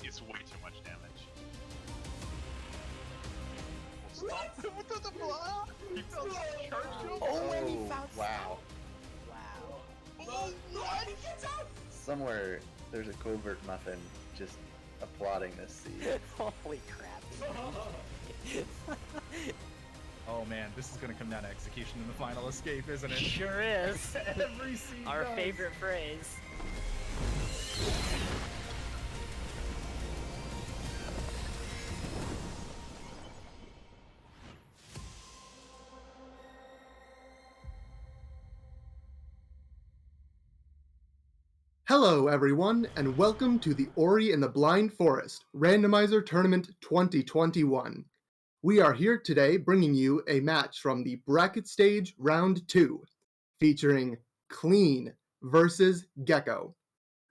It's way too much damage. What? What the block? He felt charged up. Oh, and he found wow. Wow. Oh, what? Somewhere there's a covert muffin just applauding this seed. Holy crap. Oh man, this is gonna come down to execution in the final escape, isn't it? Sure is. Every seed Our does. favorite phrase. Hello everyone, and welcome to the Ori and the Blind Forest Randomizer Tournament 2021. We are here today bringing you a match from the Bracket Stage Round 2, featuring Clean versus Gecko.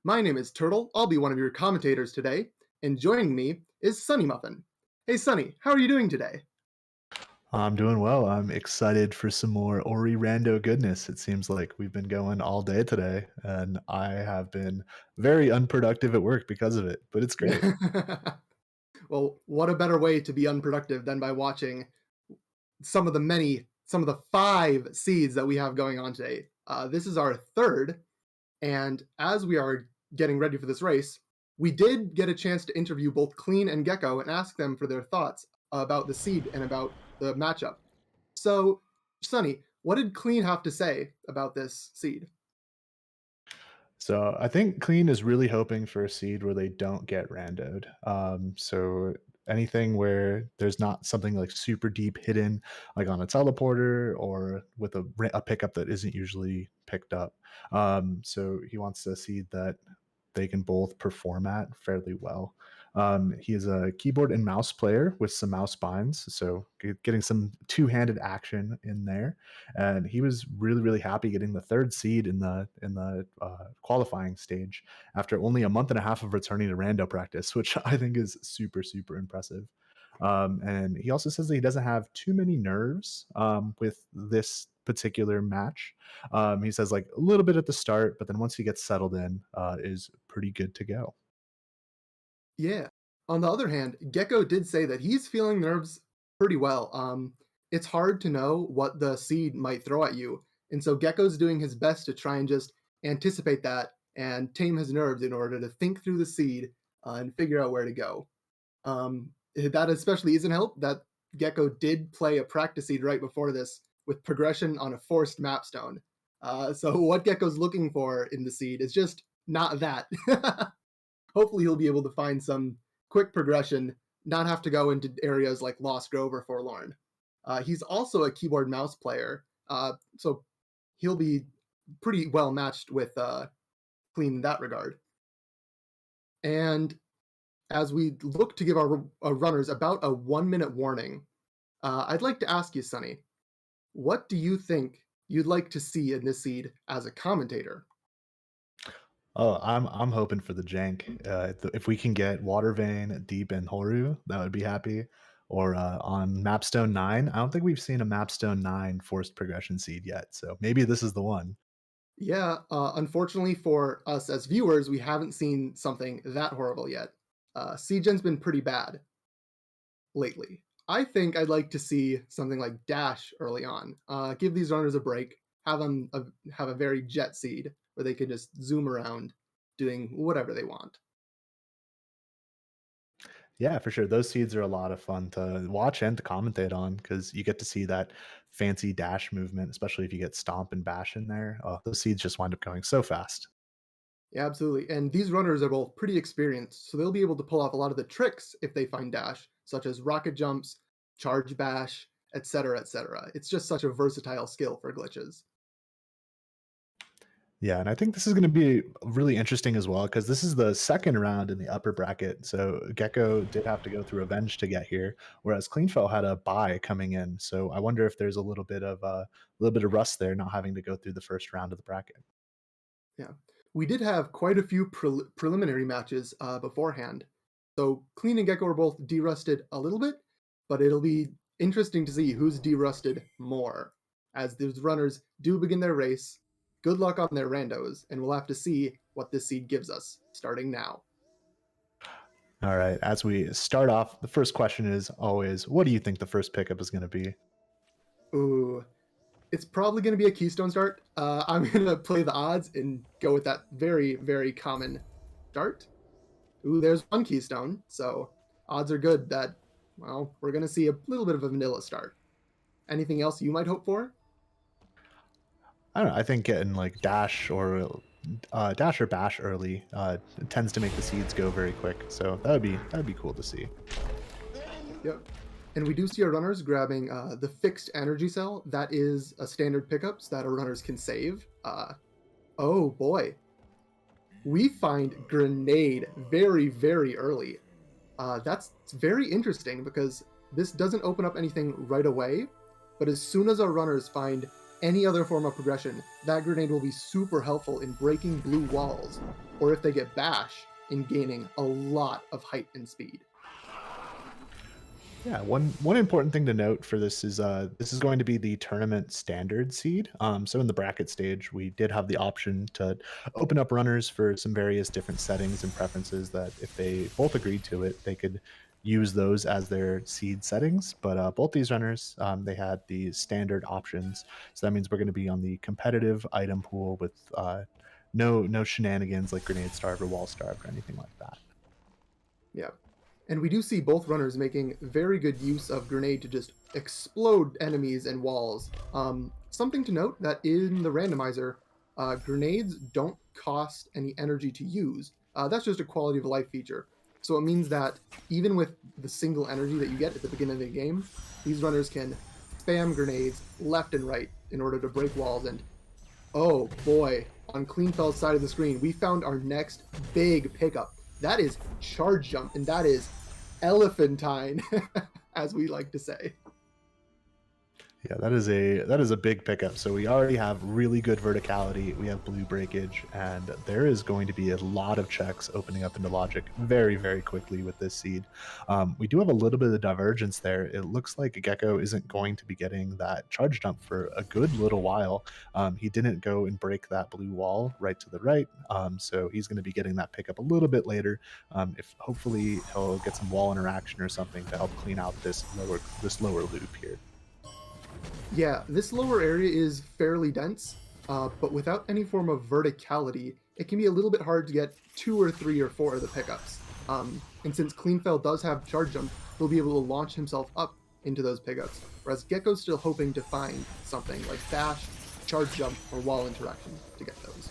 My name is Turtle, I'll be one of your commentators today, and joining me is Sunny Muffin. Hey Sunny, how are you doing today? I'm doing well. I'm excited for some more Ori Rando goodness. It seems like we've been going all day today, and I have been very unproductive at work because of it, but it's great. Well, what a better way to be unproductive than by watching some of the 5 seeds that we have going on today. This is our third, and as we are getting ready for this race, we did get a chance to interview both Clean and Gecko and ask them for their thoughts about the seed and about the matchup. So, Sunny, what did Clean have to say about this seed? So I think Clean is really hoping for a seed where they don't get randoed. So anything where there's not something like super deep hidden, like on a teleporter or with a pickup that isn't usually picked up. So he wants a seed that they can both perform at fairly well. He is a keyboard and mouse player with some mouse binds, so getting some two-handed action in there. And he was really happy getting the 3rd seed in the qualifying stage after only a month and a half of returning to rando practice, which I think is super impressive. And he also says that he doesn't have too many nerves with this particular match. He says like a little bit at the start, but then once he gets settled in, is pretty good to go. Yeah. On the other hand, Gecko did say that he's feeling nerves pretty well. It's hard to know what the seed might throw at you, and so Gecko's doing his best to try and just anticipate that and tame his nerves in order to think through the seed and figure out where to go. That especially isn't help that Gecko did play a practice seed right before this with progression on a forced mapstone. So what Gecko's looking for in the seed is just not that. Hopefully he'll be able to find some quick progression, not have to go into areas like Lost Grove or Forlorn. He's also a keyboard mouse player, so he'll be pretty well matched with Clean in that regard. And as we look to give our runners about a 1-minute warning, I'd like to ask you, Sunny, what do you think you'd like to see in this seed as a commentator? Oh, I'm hoping for the jank. If we can get Water Vein, Deep, and Horu, that would be happy. Or on Mapstone 9, I don't think we've seen a Mapstone 9 forced progression seed yet, so maybe this is the one. Yeah, unfortunately for us as viewers, we haven't seen something that horrible yet. Seedgen's been pretty bad lately. I think I'd like to see something like Dash early on. Give these runners a break. Have them have a very jet seed where they can just zoom around doing whatever they want. Yeah, for sure. Those seeds are a lot of fun to watch and to commentate on because you get to see that fancy dash movement, especially if you get Stomp and Bash in there. Oh, those seeds just wind up going so fast. Yeah, absolutely. And these runners are both pretty experienced, so they'll be able to pull off a lot of the tricks if they find Dash, such as rocket jumps, charge bash, etc., etc. It's just such a versatile skill for glitches. Yeah, and I think this is going to be really interesting as well because this is the 2nd round in the upper bracket. So Gecko did have to go through Avenge to get here, whereas Cleanfel had a bye coming in. So I wonder if there's a little bit of rust there, not having to go through the first round of the bracket. Yeah, we did have quite a few preliminary matches beforehand. So Clean and Gecko are both derusted a little bit, but it'll be interesting to see who's derusted more as these runners do begin their race. Good luck on their randos, and we'll have to see what this seed gives us starting now. All right. As we start off, the first question is always, what do you think the first pickup is going to be? Ooh, it's probably going to be a Keystone start. I'm going to play the odds and go with that very, very common start. Ooh, there's one Keystone, so odds are good that, well, we're going to see a little bit of a vanilla start. Anything else you might hope for? I don't know. I think getting like dash or bash early tends to make the seeds go very quick. So that'd be cool to see. Yep. And we do see our runners grabbing the fixed energy cell. That is a standard pickups that our runners can save. Oh boy. We find grenade very, very early. That's very interesting because this doesn't open up anything right away, but as soon as our runners find any other form of progression, that grenade will be super helpful in breaking blue walls, or if they get bash, in gaining a lot of height and speed. Yeah, one important thing to note for this is going to be the tournament standard seed. So in the bracket stage, we did have the option to open up runners for some various different settings and preferences that if they both agreed to it, they could use those as their seed settings. But both these runners, they had the standard options. So that means we're going to be on the competitive item pool with no shenanigans like grenade starved or wall starved or anything like that. Yeah. And we do see both runners making very good use of grenade to just explode enemies and walls. Something to note that in the randomizer, grenades don't cost any energy to use. That's just a quality of life feature. So it means that even with the single energy that you get at the beginning of the game, these runners can spam grenades left and right in order to break walls. And oh boy, on Cleanfel's side of the screen, we found our next big pickup. That is charge jump, and that is elephantine, as we like to say. Yeah, that is a big pickup. So we already have really good verticality. We have blue breakage, and there is going to be a lot of checks opening up into logic very, very quickly with this seed. We do have a little bit of divergence there. It looks like Gecko isn't going to be getting that charge jump for a good little while. He didn't go and break that blue wall right to the right, so he's going to be getting that pickup a little bit later. If hopefully he'll get some wall interaction or something to help clean out this lower loop here. Yeah, this lower area is fairly dense, but without any form of verticality, it can be a little bit hard to get 2 or 3 or 4 of the pickups. And since Cleanfel does have charge jump, he'll be able to launch himself up into those pickups, whereas Gecko's still hoping to find something like dash, charge jump, or wall interaction to get those.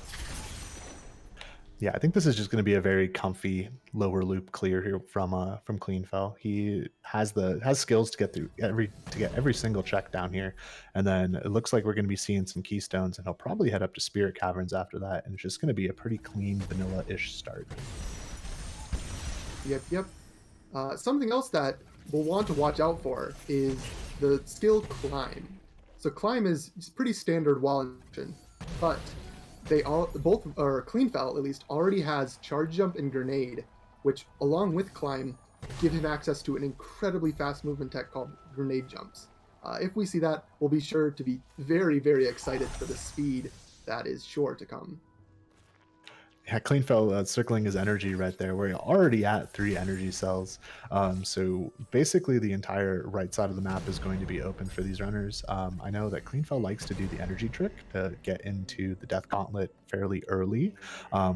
Yeah, I think this is just going to be a very comfy lower loop clear here from Cleanfel. He has skills to get every single check down here, and then it looks like we're going to be seeing some keystones, and he'll probably head up to Spirit Caverns after that, and it's just going to be a pretty clean vanilla-ish start. Yep. Something else that we'll want to watch out for is the skill Climb. So Climb is pretty standard wall interaction, but Cleanfel at least already has charge jump and grenade, which along with Climb give him access to an incredibly fast movement tech called grenade jumps. If we see that, we'll be sure to be very, very excited for the speed that is sure to come. Yeah, Cleanfel circling his energy right there. We're already at 3 energy cells. So basically the entire right side of the map is going to be open for these runners. I know that Cleanfel likes to do the energy trick to get into the Death Gauntlet fairly early.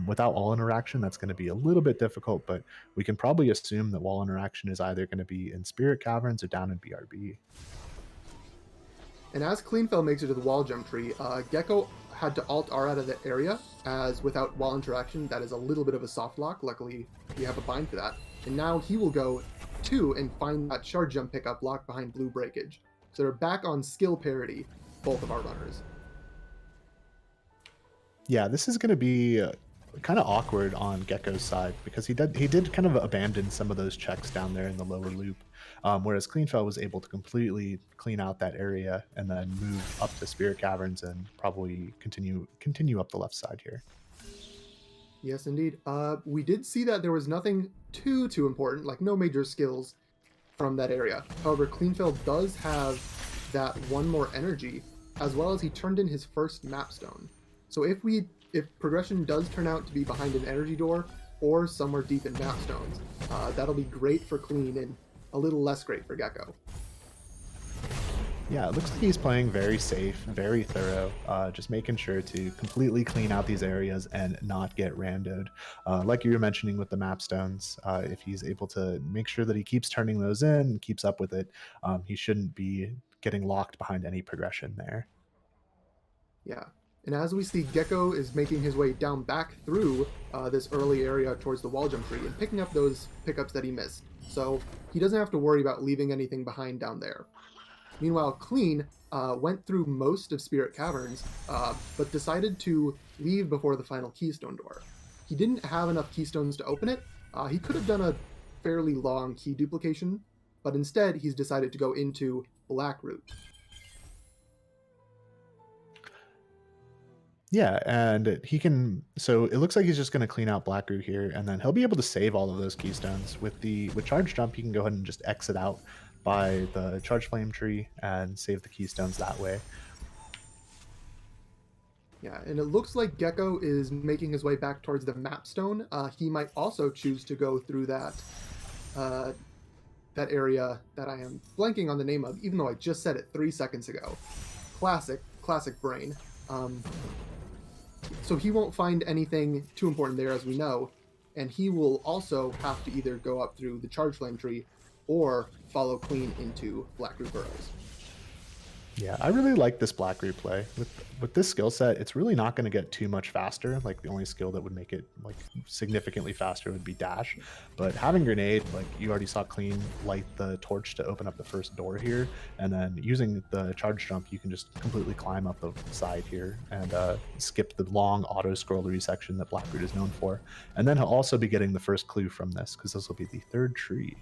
Without wall interaction, that's going to be a little bit difficult, but we can probably assume that wall interaction is either going to be in Spirit Caverns or down in BRB. And as Cleanfel makes it to the wall jump tree, Gecko had to Alt-R out of the area, as without wall interaction, that is a little bit of a soft lock. Luckily, we have a bind for that. And now he will go 2 and find that charge jump pickup locked behind blue breakage. So they're back on skill parity, both of our runners. Yeah, this is going to be kind of awkward on Gecko's side because he did kind of abandon some of those checks down there in the lower loop, whereas Cleanfel was able to completely clean out that area and then move up to Spirit Caverns and probably continue up the left side here. Yes, indeed. We did see that there was nothing too important, like no major skills from that area. However, Cleanfel does have that 1 more energy, as well as he turned in his first map stone. So if progression does turn out to be behind an energy door, or somewhere deep in map stones. That'll be great for Clean and a little less great for Gecko. Yeah, it looks like he's playing very safe, very thorough, just making sure to completely clean out these areas and not get randoed. Like you were mentioning with the map stones, if he's able to make sure that he keeps turning those in and keeps up with it, he shouldn't be getting locked behind any progression there. Yeah. And as we see, Gecko is making his way down back through this early area towards the wall jump tree and picking up those pickups that he missed. So he doesn't have to worry about leaving anything behind down there. Meanwhile, Clean went through most of Spirit Caverns, but decided to leave before the final keystone door. He didn't have enough keystones to open it. He could have done a fairly long key duplication, but instead he's decided to go into Blackroot. Yeah, and he can. So it looks like he's just going to clean out Blackroot here, and then he'll be able to save all of those keystones with charge jump. He can go ahead and just exit out by the charge flame tree and save the keystones that way. Yeah, and it looks like Gecko is making his way back towards the map stone. He might also choose to go through that area that I am blanking on the name of, even though I just said it 3 seconds ago. Classic brain. So he won't find anything too important there, as we know, and he will also have to either go up through the charge flame tree or follow Clean into Blackroot Burrows. Yeah, I really like this Blackroot play. With this skill set, it's really not going to get too much faster. Like, the only skill that would make it like significantly faster would be dash. But having grenade, like you already saw Clean light the torch to open up the first door here, and then using the charge jump, you can just completely climb up the side here and skip the long auto scrollery section that Blackroot is known for. And then he'll also be getting the first clue from this, because this will be the third tree.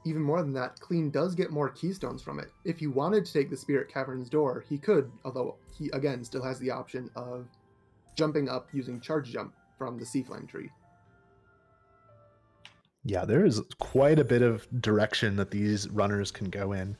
Even more than that, Clean does get more keystones from it. If he wanted to take the Spirit Caverns door, he could, although he, again, still has the option of jumping up using charge jump from the Sea Flame tree. Yeah, there is quite a bit of direction that these runners can go in.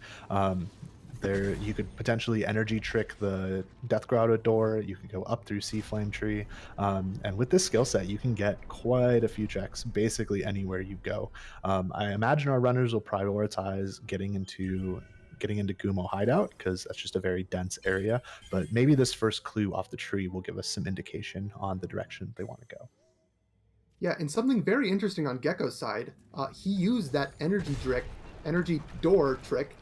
There, you could potentially energy trick the Death Grotto door. You could go up through Sea Flame Tree, and with this skill set, you can get quite a few checks basically anywhere you go. I imagine our runners will prioritize getting into Gumo Hideout, because that's just a very dense area. But maybe this first clue off the tree will give us some indication on the direction they want to go. Yeah, and something very interesting on Gecko's side, he used that energy door trick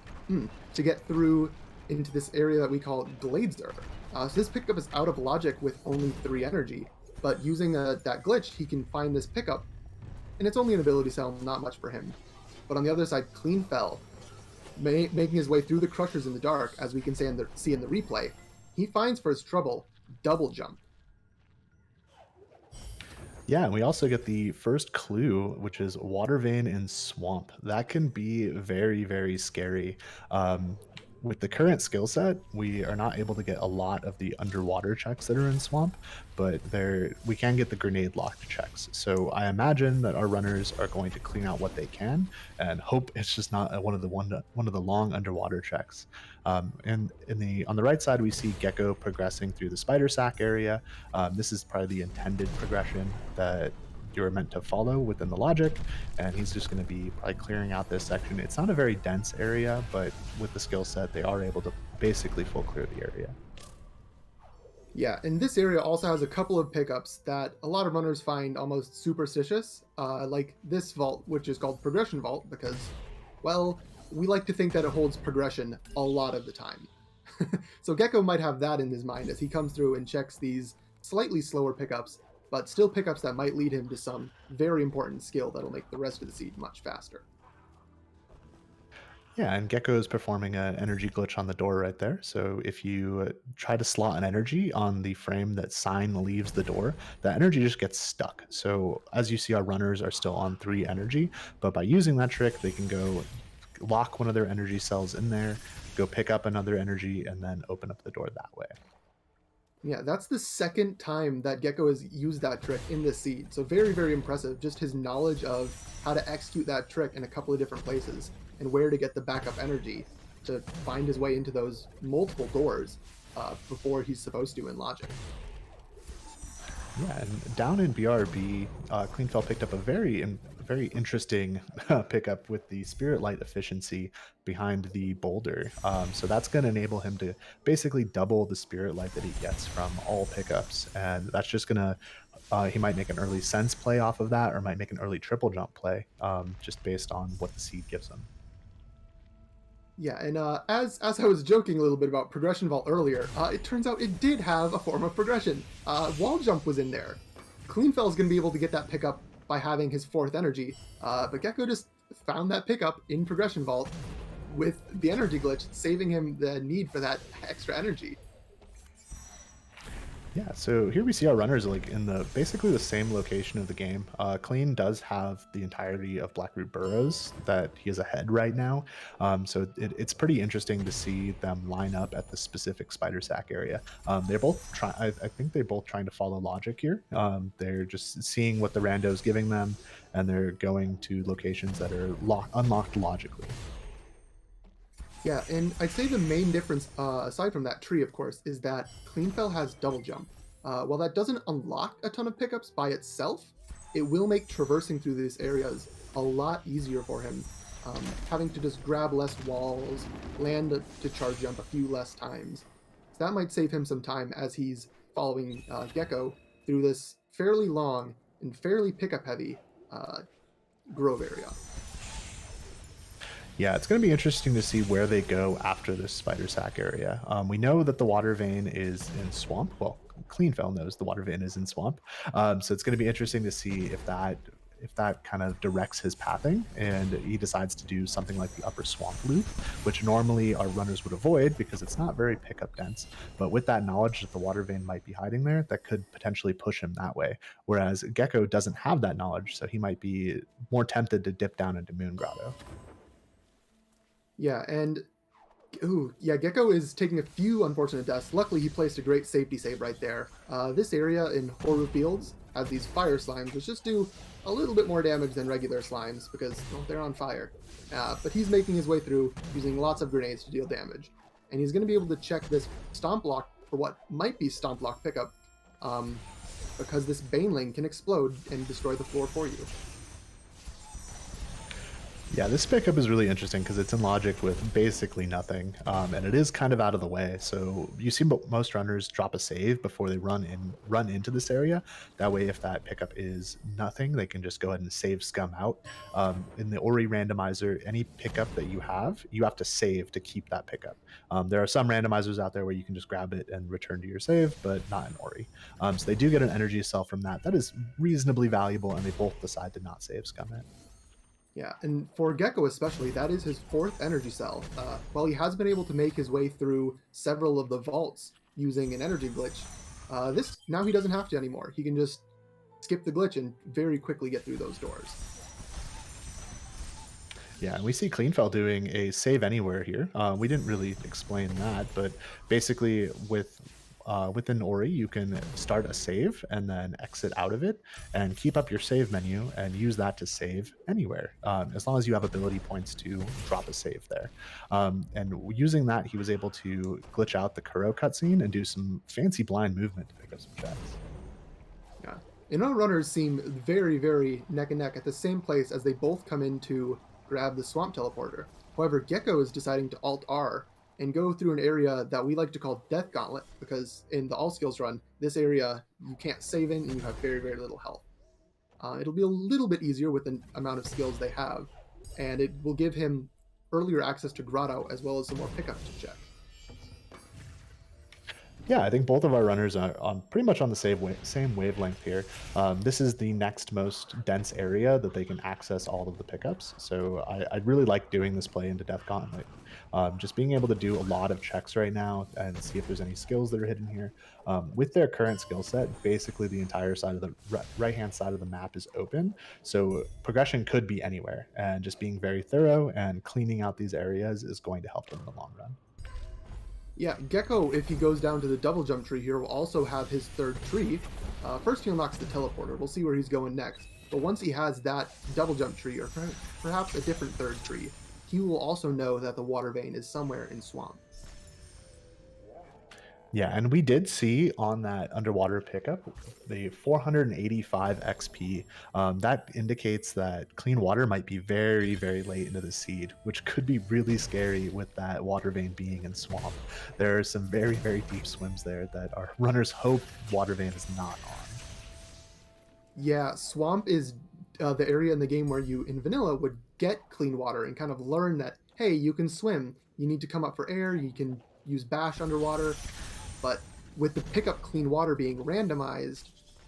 to get through into this area that we call Gladezer. So this pickup is out of logic with only 3 energy, but using that glitch, he can find this pickup, and it's only an ability cell, not much for him. But on the other side, Cleanfel, making his way through the crushers in the dark, as we can see in the replay, he finds for his trouble double jump. Yeah, and we also get the first clue, which is Water Vein in Swamp. That can be very, very scary. With the current skill set, we are not able to get a lot of the underwater checks that are in Swamp, but we can get the grenade locked checks. So I imagine that our runners are going to clean out what they can and hope it's just not one of the long underwater checks. And on the right side, we see Gecko progressing through the spider sack area. This is probably the intended progression that you're meant to follow within the logic, and he's just going to be probably clearing out this section. It's not a very dense area, but with the skill set, they are able to basically full clear the area. Yeah, and this area also has a couple of pickups that a lot of runners find almost superstitious, like this vault, which is called Progression Vault, because, well, we like to think that it holds progression a lot of the time. So Gecko might have that in his mind as he comes through and checks these slightly slower pickups, but still pickups that might lead him to some very important skill that'll make the rest of the seed much faster. Yeah, and Gecko is performing an energy glitch on the door right there. So if you try to slot an energy on the frame that sign leaves the door, that energy just gets stuck. So as you see, our runners are still on 3 energy, but by using that trick, they can go lock one of their energy cells in there, go pick up another energy, and then open up the door that way. Yeah, that's the second time that Gecko has used that trick in this seed. So very, very impressive. Just his knowledge of how to execute that trick in a couple of different places and where to get the backup energy to find his way into those multiple doors before he's supposed to in logic. Yeah, and down in BRB, Cleanfel picked up a very interesting pickup with the Spirit Light efficiency behind the boulder. So that's going to enable him to basically double the Spirit Light that he gets from all pickups, and that's just going to he might make an early sense play off of that, or might make an early triple jump play, just based on what the seed gives him. Yeah, and as I was joking a little bit about progression vault earlier, it turns out it did have a form of progression. Wall jump was in there. Cleanfel is going to be able to get that pickup by having his 4th energy, but Gecko just found that pickup in progression vault with the energy glitch, saving him the need for that extra energy. Yeah, so here we see our runners like in the basically the same location of the game. Clean does have the entirety of Blackroot Burrows that he is ahead right now, so it's pretty interesting to see them line up at the specific Spider Sack area. They're both trying. I think they're both trying to follow logic here. They're just seeing what the rando is giving them, and they're going to locations that are unlocked logically. Yeah, and I'd say the main difference, aside from that tree, of course, is that Cleanfel has double jump. While that doesn't unlock a ton of pickups by itself, it will make traversing through these areas a lot easier for him, having to just grab less walls, land to charge jump a few less times. So that might save him some time as he's following Gecko through this fairly long and fairly pickup-heavy grove area. Yeah, it's going to be interesting to see where they go after this Spider Sack area. We know that the water vein is in swamp. Well, Cleanfel knows the water vein is in swamp. So it's going to be interesting to see if that kind of directs his pathing, and he decides to do something like the upper swamp loop, which normally our runners would avoid because it's not very pickup dense. But with that knowledge that the water vein might be hiding there, that could potentially push him that way. Whereas Gecko doesn't have that knowledge, so he might be more tempted to dip down into Moon Grotto. Yeah, and Gecko is taking a few unfortunate deaths. Luckily, he placed a great safety save right there. This area in Horu Fields has these fire slimes, which just do a little bit more damage than regular slimes because, well, they're on fire. But he's making his way through using lots of grenades to deal damage. And he's going to be able to check this Stomp Block for what might be Stomp Block pickup, because this Baneling can explode and destroy the floor for you. Yeah, this pickup is really interesting because it's in logic with basically nothing, and it is kind of out of the way. So you see most runners drop a save before they run into this area. That way, if that pickup is nothing, they can just go ahead and save scum out. In the Ori randomizer, any pickup that you have to save to keep that pickup. There are some randomizers out there where you can just grab it and return to your save, but not in Ori. So they do get an energy cell from that. That is reasonably valuable, and they both decide to not save scum it. Yeah, and for Gecko especially, that is his 4th energy cell. While he has been able to make his way through several of the vaults using an energy glitch, now he doesn't have to anymore. He can just skip the glitch and very quickly get through those doors. Yeah, and we see Cleanfel doing a save anywhere here. We didn't really explain that, but basically within Ori, you can start a save and then exit out of it and keep up your save menu and use that to save anywhere, as long as you have ability points to drop a save there. And using that, he was able to glitch out the Kuro cutscene and do some fancy blind movement to pick up some checks. Yeah, and our runners seem very, very neck and neck at the same place as they both come in to grab the swamp teleporter. However, Gecko is deciding to Alt-R and go through an area that we like to call Death Gauntlet, because in the All Skills run, this area you can't save in and you have very, very little health. It'll be a little bit easier with the amount of skills they have, and it will give him earlier access to Grotto as well as some more pickups to check. Yeah, I think both of our runners are pretty much on the same wavelength here. This is the next most dense area that they can access all of the pickups. So I really like doing this play into Death Gauntlet. Just being able to do a lot of checks right now and see if there's any skills that are hidden here. With their current skill set, basically the entire side of the right-hand side of the map is open. So progression could be anywhere, and just being very thorough and cleaning out these areas is going to help them in the long run. Yeah, Gecko, if he goes down to the double jump tree here, will also have his 3rd tree. First he unlocks the teleporter. We'll see where he's going next. But once he has that double jump tree, or perhaps a different 3rd tree, he will also know that the water vein is somewhere in swamp. Yeah, and we did see on that underwater pickup the 485 XP. That indicates that clean water might be very, very late into the seed, which could be really scary with that water vein being in swamp. There are some very, very deep swims there that our runners hope water vein is not on. Yeah, swamp is the area in the game where you, in vanilla, would get clean water and kind of learn that, hey, you can swim. You need to come up for air. You can use bash underwater. But with the pickup clean water being randomized,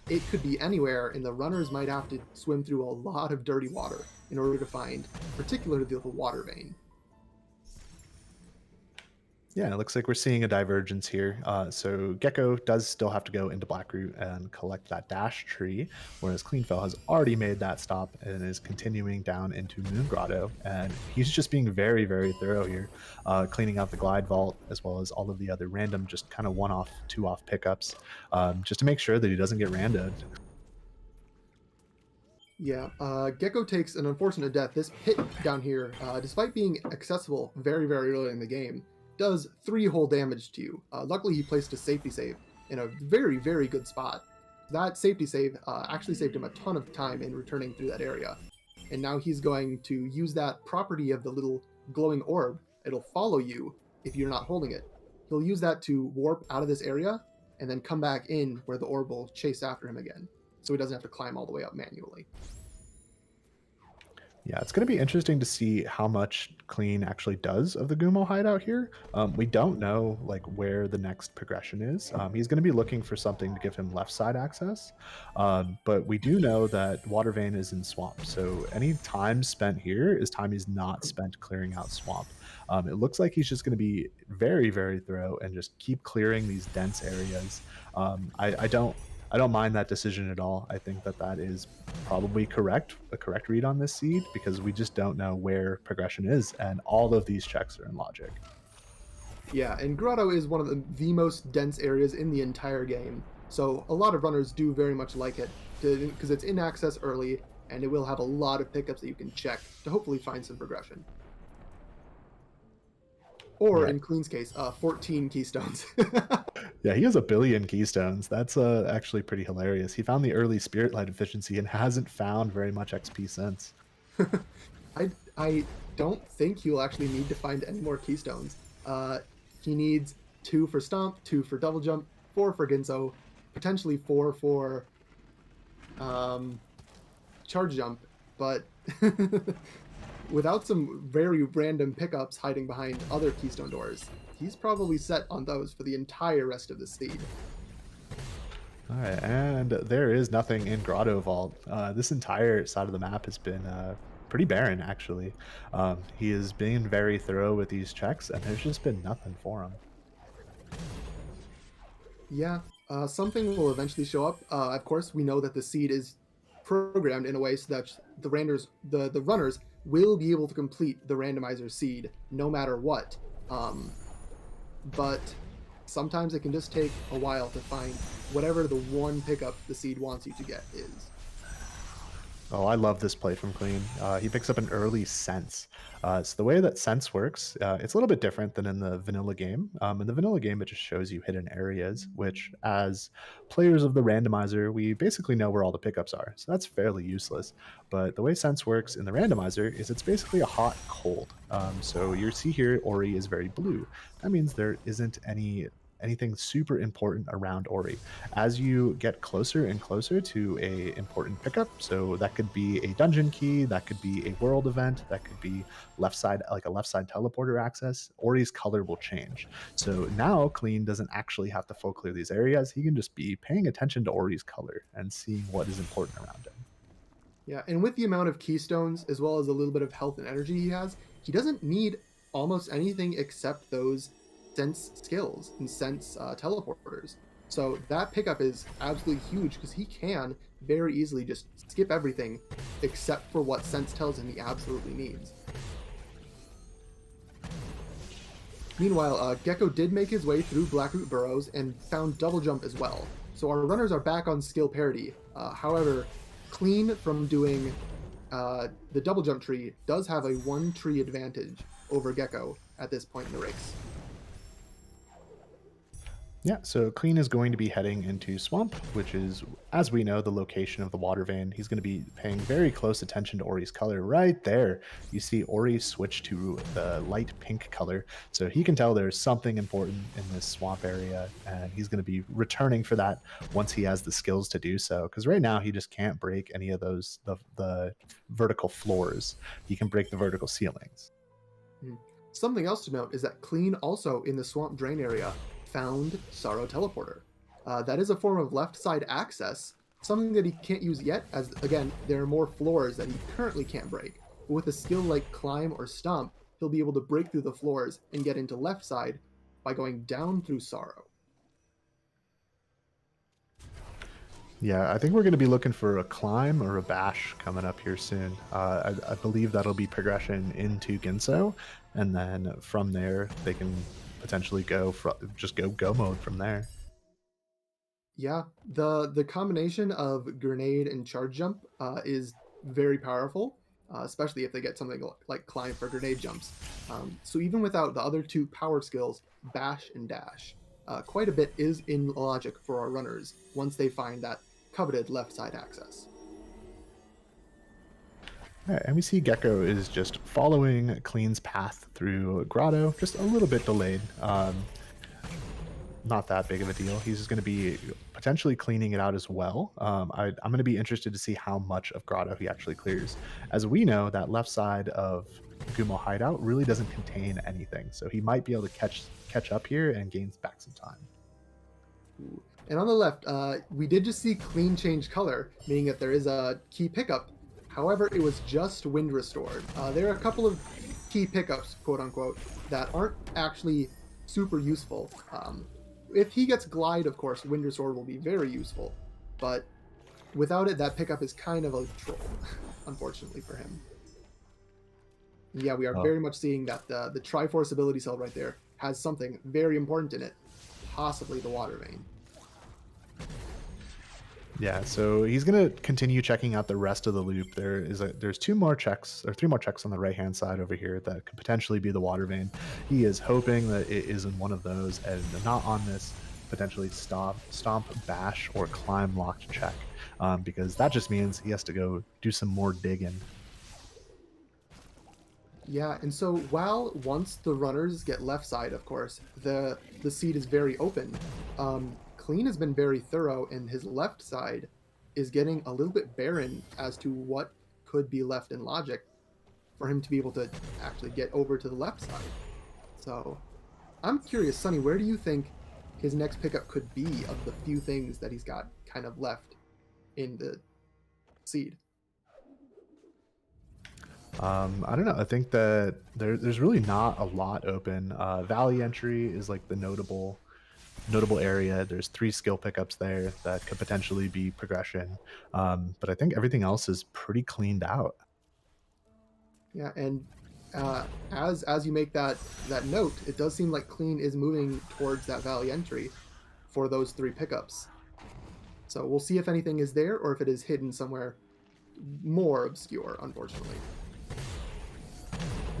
it could be anywhere, and the runners might have to swim through a lot of dirty water in order to find, particularly the water vein. Yeah, it looks like we're seeing a divergence here. So Gecko does still have to go into Blackroot and collect that dash tree, whereas Cleanfel has already made that stop and is continuing down into Moon Grotto. And he's just being very, very thorough here, cleaning out the Glide Vault as well as all of the other random, just kind of one-off, two-off pickups, just to make sure that he doesn't get randoed. Yeah, Gecko takes an unfortunate death. This pit down here, despite being accessible very, very early in the game, does 3 whole damage to you. Luckily, he placed a safety save in a very, very good spot. That safety save actually saved him a ton of time in returning through that area. And now he's going to use that property of the little glowing orb. It'll follow you if you're not holding it. He'll use that to warp out of this area and then come back in where the orb will chase after him again, so he doesn't have to climb all the way up manually. Yeah, it's going to be interesting to see how much Clean actually does of the Gumo hideout here. We don't know like where the next progression is. He's going to be looking for something to give him left side access, but we do know that Water Vein is in Swamp, so any time spent here is time he's not spent clearing out Swamp. It looks like he's just going to be very, very thorough and just keep clearing these dense areas. I don't mind that decision at all. I think that that is probably correct, a correct read on this seed, because we just don't know where progression is, and all of these checks are in logic. Yeah, and Grotto is one of the most dense areas in the entire game, so a lot of runners do very much like it, because it's in access early, and it will have a lot of pickups that you can check to hopefully find some progression. Or, in Clean's case, 14 keystones. Yeah, he has 1 billion keystones. That's actually pretty hilarious. He found the early Spirit Light efficiency and hasn't found very much XP since. I don't think he'll actually need to find any more keystones. He needs 2 for Stomp, 2 for Double Jump, 4 for Ginso, potentially 4 for Charge Jump, but without some very random pickups hiding behind other keystone doors, he's probably set on those for the entire rest of the seed. All right, and there is nothing in Grotto Vault. This entire side of the map has been pretty barren, actually. He has been very thorough with these checks, and there's just been nothing for him. Yeah, something will eventually show up. Of course, we know that the seed is programmed in a way so that the runners will be able to complete the randomizer seed no matter what. But sometimes it can just take a while to find whatever the one pickup the seed wants you to get is. Oh, I love this play from Clean. He picks up an early Sense. So the way that Sense works, it's a little bit different than in the vanilla game. In the vanilla game, it just shows you hidden areas, which as players of the randomizer, we basically know where all the pickups are. So that's fairly useless. But the way Sense works in the randomizer is it's basically a hot cold. So you see here, Ori is very blue. That means there isn't anything super important around Ori. As you get closer and closer to a important pickup, so that could be a dungeon key, that could be a world event, that could be left side, like a left side teleporter access, Ori's color will change. So now Clean doesn't actually have to full clear these areas. He can just be paying attention to Ori's color and seeing what is important around him. Yeah, and with the amount of keystones as well as a little bit of health and energy he has, he doesn't need almost anything except those Sense skills and Sense teleporters. So that pickup is absolutely huge because he can very easily just skip everything except for what Sense tells him he absolutely needs. Meanwhile, Gecko did make his way through Blackroot Burrows and found Double Jump as well. So our runners are back on skill parity. However, Clean from doing the Double Jump tree does have a 1 tree advantage over Gecko at this point in the race. Yeah, so Clean is going to be heading into Swamp, which is, as we know, the location of the water vein. He's going to be paying very close attention to Ori's color. Right there, you see Ori switch to the light pink color, so he can tell there's something important in this swamp area, and he's going to be returning for that once he has the skills to do so. Because right now, he just can't break any of those the vertical floors. He can break the vertical ceilings. Something else to note is that Clean also in the swamp drain area found Sorrow Teleporter. That is a form of left side access, something that he can't use yet, as again, there are more floors that he currently can't break. But with a skill like Climb or Stomp, he'll be able to break through the floors and get into left side by going down through Sorrow. Yeah, I think we're going to be looking for a Climb or a Bash coming up here soon. I believe that'll be progression into Ginso, and then from there they can potentially just go mode from there. Yeah, the combination of grenade and charge jump is very powerful, especially if they get something like Climb for grenade jumps. So even without the other two power skills, Bash and Dash, quite a bit is in logic for our runners once they find that coveted left side access. All right, and we see Gecko is just following Clean's path through Grotto, just a little bit delayed. Not that big of a deal. He's just going to be potentially cleaning it out as well. I'm going to be interested to see how much of Grotto he actually clears. As we know, that left side of Gumo Hideout really doesn't contain anything, so he might be able to catch up here and gain back some time. Ooh. And on the left, we did just see Clean change color, meaning that there is a key pickup. However, it was just wind restored. There are a couple of key pickups, quote unquote, that aren't actually super useful. If he gets Glide, of course, wind restored will be very useful, but without it, that pickup is kind of a troll, unfortunately for him. Yeah, we are very much seeing that the Triforce ability cell right there has something very important in it, possibly the water vein. Yeah, so he's gonna continue checking out the rest of the loop. There's 2 more checks or 3 more checks on the right hand side over here that could potentially be the water vein. He is hoping that it is in one of those and not on this potentially stomp, bash, or climb locked check, because that just means he has to go do some more digging. Yeah, and so once the runners get left side, of course, the seed is very open. Clean has been very thorough, and his left side is getting a little bit barren as to what could be left in logic for him to be able to actually get over to the left side. So I'm curious, Sonny, where do you think his next pickup could be of the few things that he's got kind of left in the seed? I don't know. I think that there's really not a lot open. Valley entry is like the notable area. There's 3 skill pickups there that could potentially be progression, but I think everything else is pretty cleaned out. Yeah, and as you make that note, it does seem like Clean is moving towards that Valley entry for those 3 pickups. So we'll see if anything is there or if it is hidden somewhere more obscure, unfortunately.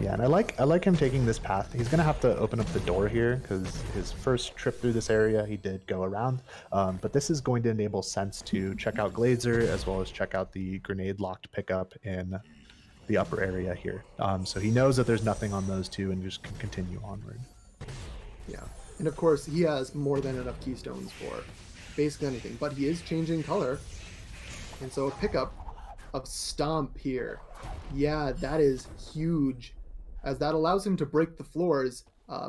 Yeah, and I like him taking this path. He's gonna have to open up the door here because his first trip through this area he did go around, but this is going to enable Sense to check out Glazer as well as check out the grenade locked pickup in the upper area here. So he knows that there's nothing on those 2 and just can continue onward. Yeah, and of course he has more than enough keystones for basically anything, but he is changing color, and so a pickup of Stomp here. Yeah, that is huge, as that allows him to break the floors,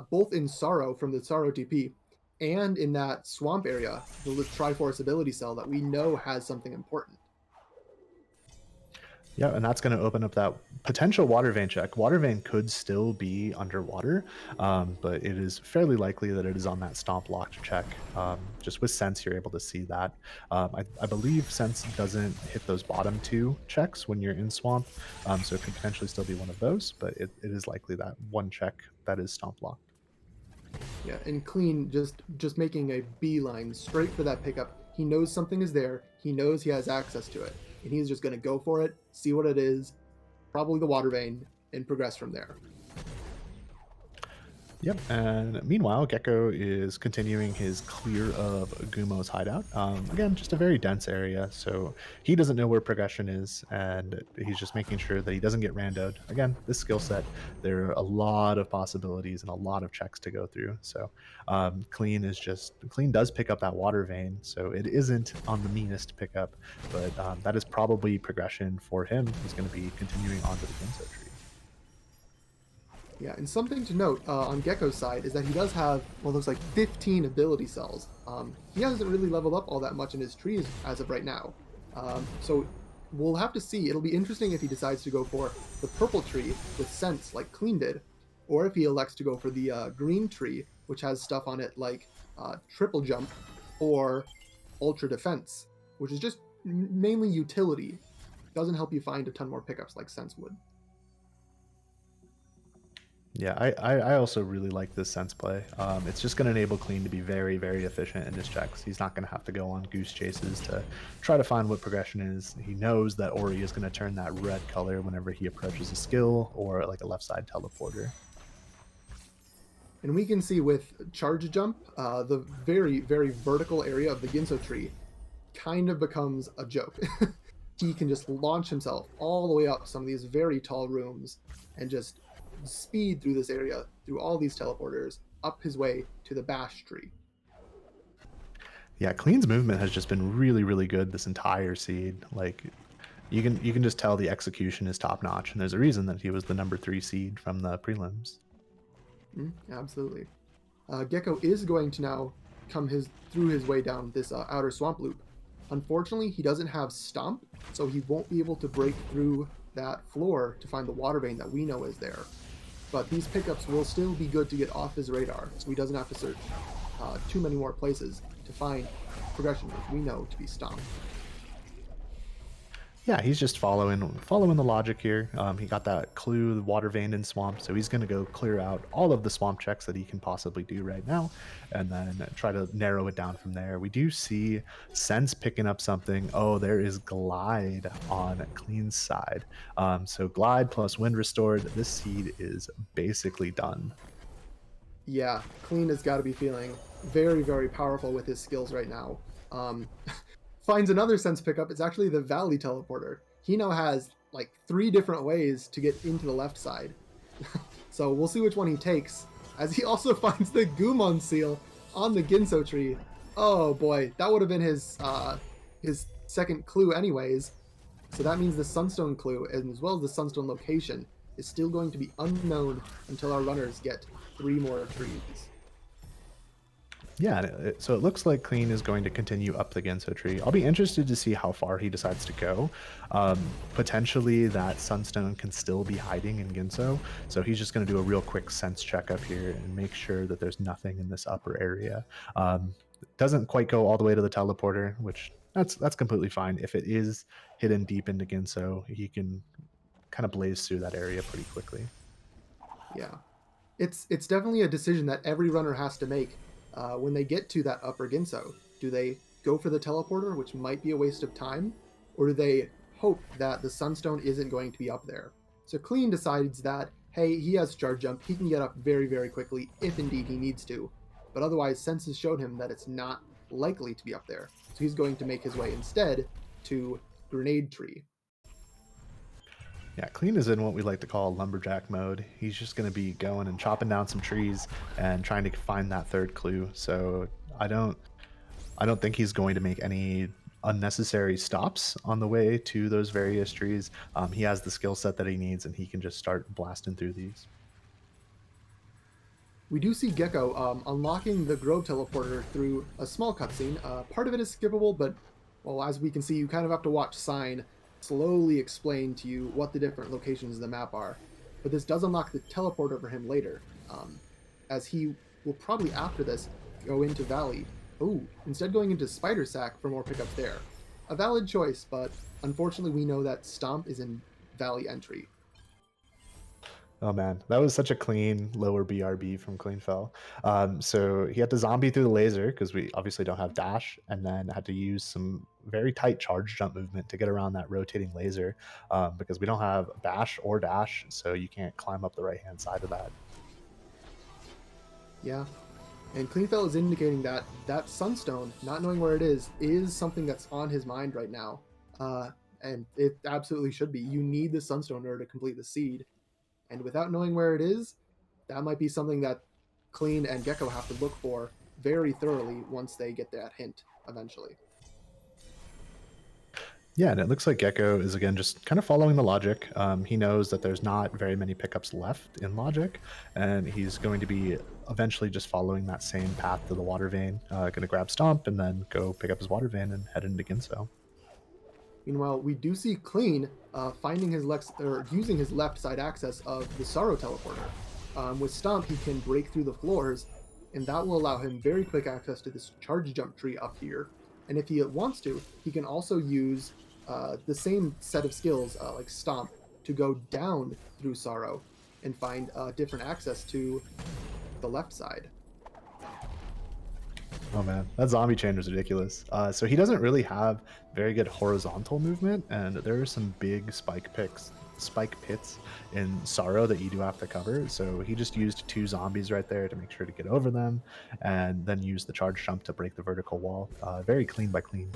both in Sorrow from the Sorrow TP, and in that swamp area, the Triforce ability cell that we know has something important. Yeah, and that's going to open up that potential water vein check. Water vein could still be underwater, but it is fairly likely that it is on that stomp locked check. Just with Sense, you're able to see that. I believe Sense doesn't hit those bottom 2 checks when you're in Swamp, so it could potentially still be one of those, but it is likely that one check that is stomp locked. Yeah, and Clean just making a beeline straight for that pickup. He knows something is there. He knows he has access to it. And he's just going to go for it, see what it is, probably the water vein, and progress from there. Yep, and meanwhile, Gecko is continuing his clear of Gumo's hideout. Again, just a very dense area, so he doesn't know where progression is, and he's just making sure that he doesn't get randoed. Again, this skill set, there are a lot of possibilities and a lot of checks to go through. So Clean does pick up that water vein, so it isn't on the meanest pickup, but that is probably progression for him. He's going to be continuing onto the Ginso tree. Yeah, and something to note on Gecko's side is that he does have what looks like 15 ability cells. He hasn't really leveled up all that much in his trees as of right now. So we'll have to see. It'll be interesting if he decides to go for the purple tree with sense like Clean did, or if he elects to go for the green tree, which has stuff on it like triple jump or ultra defense, which is just mainly utility. Doesn't help you find a ton more pickups like sense would. Yeah, I also really like this sense play. It's just going to enable Clean to be very, very efficient in his checks. He's not going to have to go on goose chases to try to find what progression is. He knows that Ori is going to turn that red color whenever he approaches a skill or like a left side teleporter. And we can see with charge jump, the very, very vertical area of the Ginso tree kind of becomes a joke. He can just launch himself all the way up some of these very tall rooms and just speed through this area, through all these teleporters, up his way to the bash tree. Yeah, Clean's movement has just been really, really good this entire seed. Like you can just tell the execution is top notch, and there's a reason that he was the #3 seed from the prelims. Absolutely. Gecko is going to now come through his way down this outer swamp loop. Unfortunately, he doesn't have Stomp, so he won't be able to break through that floor to find the water vein that we know is there. But these pickups will still be good to get off his radar, so he doesn't have to search too many more places to find progression which we know to be Stomp. Yeah, he's just following the logic here. He got that clue, the water vein in swamp, so he's going to go clear out all of the swamp checks that he can possibly do right now, and then try to narrow it down from there. We do see Sense picking up something. Oh, there is Glide on Clean's side. So Glide plus Wind Restored, this seed is basically done. Yeah, Clean has got to be feeling very, very powerful with his skills right now. Finds another sense pickup. It's actually the Valley teleporter. He now has like 3 different ways to get into the left side. So we'll see which one he takes, as he also finds the Gumon seal on the Ginso tree. Oh boy, that would have been his second clue anyways. So that means the Sunstone clue, as well as the Sunstone location, is still going to be unknown until our runners get 3 more trees. Yeah, so it looks like Clean is going to continue up the Ginso tree. I'll be interested to see how far he decides to go. Potentially that Sunstone can still be hiding in Ginso, so he's just going to do a real quick sense check up here and make sure that there's nothing in this upper area. Doesn't quite go all the way to the teleporter, which that's completely fine. If it is hidden deep into Ginso, he can kind of blaze through that area pretty quickly. Yeah, it's definitely a decision that every runner has to make. When they get to that upper Ginso, do they go for the teleporter, which might be a waste of time, or do they hope that the Sunstone isn't going to be up there? So Clean decides that, hey, he has charge jump, he can get up very, very quickly if indeed he needs to, but otherwise Sense has showed him that it's not likely to be up there, so he's going to make his way instead to Grenade Tree. Yeah, Clean is in what we like to call lumberjack mode. He's just going to be going and chopping down some trees and trying to find that third clue. So I don't think he's going to make any unnecessary stops on the way to those various trees. He has the skill set that he needs, and he can just start blasting through these. We do see Gecko unlocking the Grove teleporter through a small cutscene. Part of it is skippable, but well, as we can see, you kind of have to watch Sign slowly explain to you what the different locations of the map are. But this does unlock the teleporter for him later, as he will probably after this go into Valley. Oh, instead going into Spider Sack for more pickups there. A valid choice, but unfortunately we know that Stomp is in Valley entry. Oh man, that was such a clean lower BRB from Cleanfel. So he had to zombie through the laser because we obviously don't have dash, and then had to use some very tight charge jump movement to get around that rotating laser because we don't have bash or dash, so you can't climb up the right hand side of that. Yeah. And Cleanfel is indicating that that Sunstone, not knowing where it is something that's on his mind right now. And it absolutely should be. You need the Sunstone in order to complete the seed. And without knowing where it is, that might be something that Clean and Gecko have to look for very thoroughly once they get that hint eventually. Yeah, and it looks like Gecko is again just kind of following the logic. He knows that there's not very many pickups left in logic, and he's going to be eventually just following that same path to the water vein. Going to grab Stomp and then go pick up his water vein and head into Ginso. Meanwhile, we do see Clean finding his using his left side access of the Sorrow teleporter. With Stomp, he can break through the floors, and that will allow him very quick access to this charge jump tree up here. And if he wants to, he can also use the same set of skills like Stomp to go down through Sorrow and find different access to the left side. Oh man, that zombie chain was ridiculous. So he doesn't really have very good horizontal movement, and there are some big spike pits in Sorrow that you do have to cover. So he just used 2 zombies right there to make sure to get over them, and then used the charge jump to break the vertical wall. Very clean by Clean.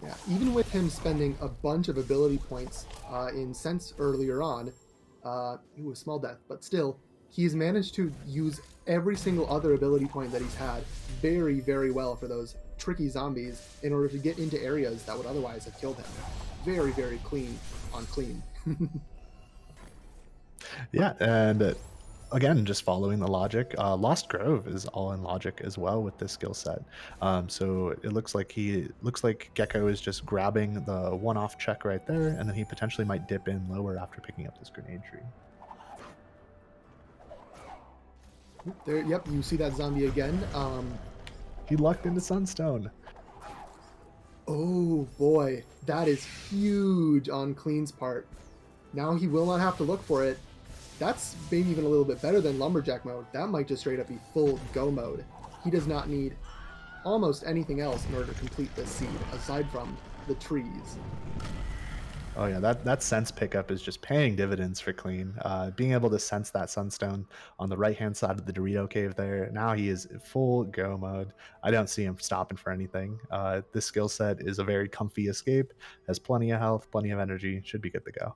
Yeah, even with him spending a bunch of ability points in Sense earlier on, it was small death, but still, he's managed to use every single other ability point that he's had very, very well for those tricky zombies in order to get into areas that would otherwise have killed him. Very, very clean on Clean. Yeah, and again, just following the logic. Lost Grove is all in logic as well with this skill set. So it looks like Gecko is just grabbing the one-off check right there, and then he potentially might dip in lower after picking up this grenade tree. There, yep, you see that zombie again. He lucked into Sunstone. Oh boy, that is huge on Clean's part. Now he will not have to look for it. That's maybe even a little bit better than Lumberjack mode. That might just straight up be full go mode. He does not need almost anything else in order to complete this seed, aside from the trees. Oh yeah, that sense pickup is just paying dividends for Clean. Being able to sense that Sunstone on the right-hand side of the Dorito cave there, now he is full go mode. I don't see him stopping for anything. This skill set is a very comfy escape, has plenty of health, plenty of energy, should be good to go.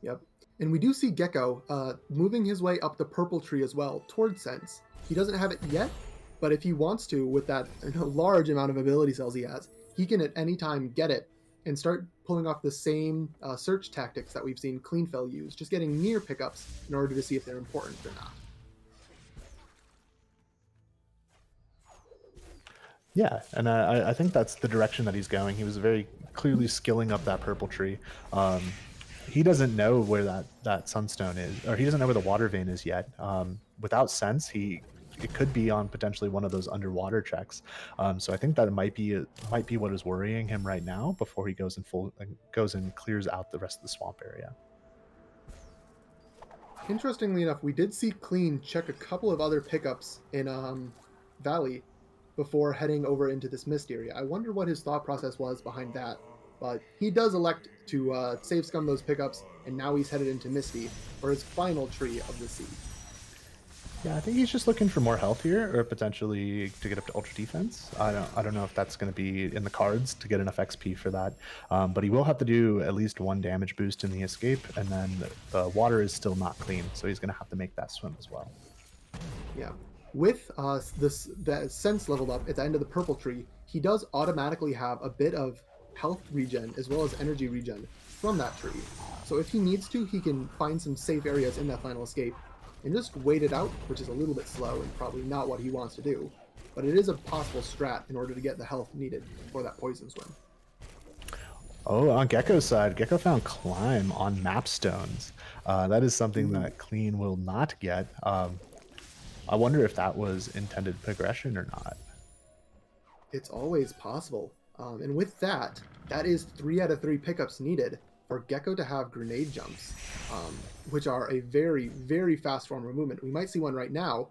Yep. And we do see Gecko moving his way up the purple tree as well, towards Sense. He doesn't have it yet, but if he wants to, with that large amount of ability cells he has, he can at any time get it and start pulling off the same search tactics that we've seen Cleanfel use, just getting near pickups in order to see if they're important or not. Yeah, and I think that's the direction that he's going. He was very clearly skilling up that purple tree. He doesn't know where that sunstone is, or he doesn't know where the water vein is yet. Without sense, it could be on potentially one of those underwater checks. So I think that might be what is worrying him right now before he goes and clears out the rest of the swamp area. Interestingly enough, we did see Clean check a couple of other pickups in Valley before heading over into this mist area. I wonder what his thought process was behind that. But he does elect to save scum those pickups, and now he's headed into Misty for his final tree of the sea. Yeah, I think he's just looking for more health here, or potentially to get up to ultra defense. I don't know if that's going to be in the cards to get enough XP for that. But he will have to do at least 1 damage boost in the escape, and then the water is still not clean, so he's going to have to make that swim as well. Yeah. With the sense leveled up at the end of the purple tree, he does automatically have a bit of health regen as well as energy regen from that tree. So if he needs to, he can find some safe areas in that final escape and just wait it out, which is a little bit slow and probably not what he wants to do. But it is a possible strat in order to get the health needed for that poison swim. Oh, on Gecko's side, Gecko found Climb on map stones. That is something that Clean will not get. I wonder if that was intended progression or not. It's always possible. And with that is 3 out of 3 pickups needed for Gecko to have grenade jumps, which are a very, very fast form of movement. We might see one right now.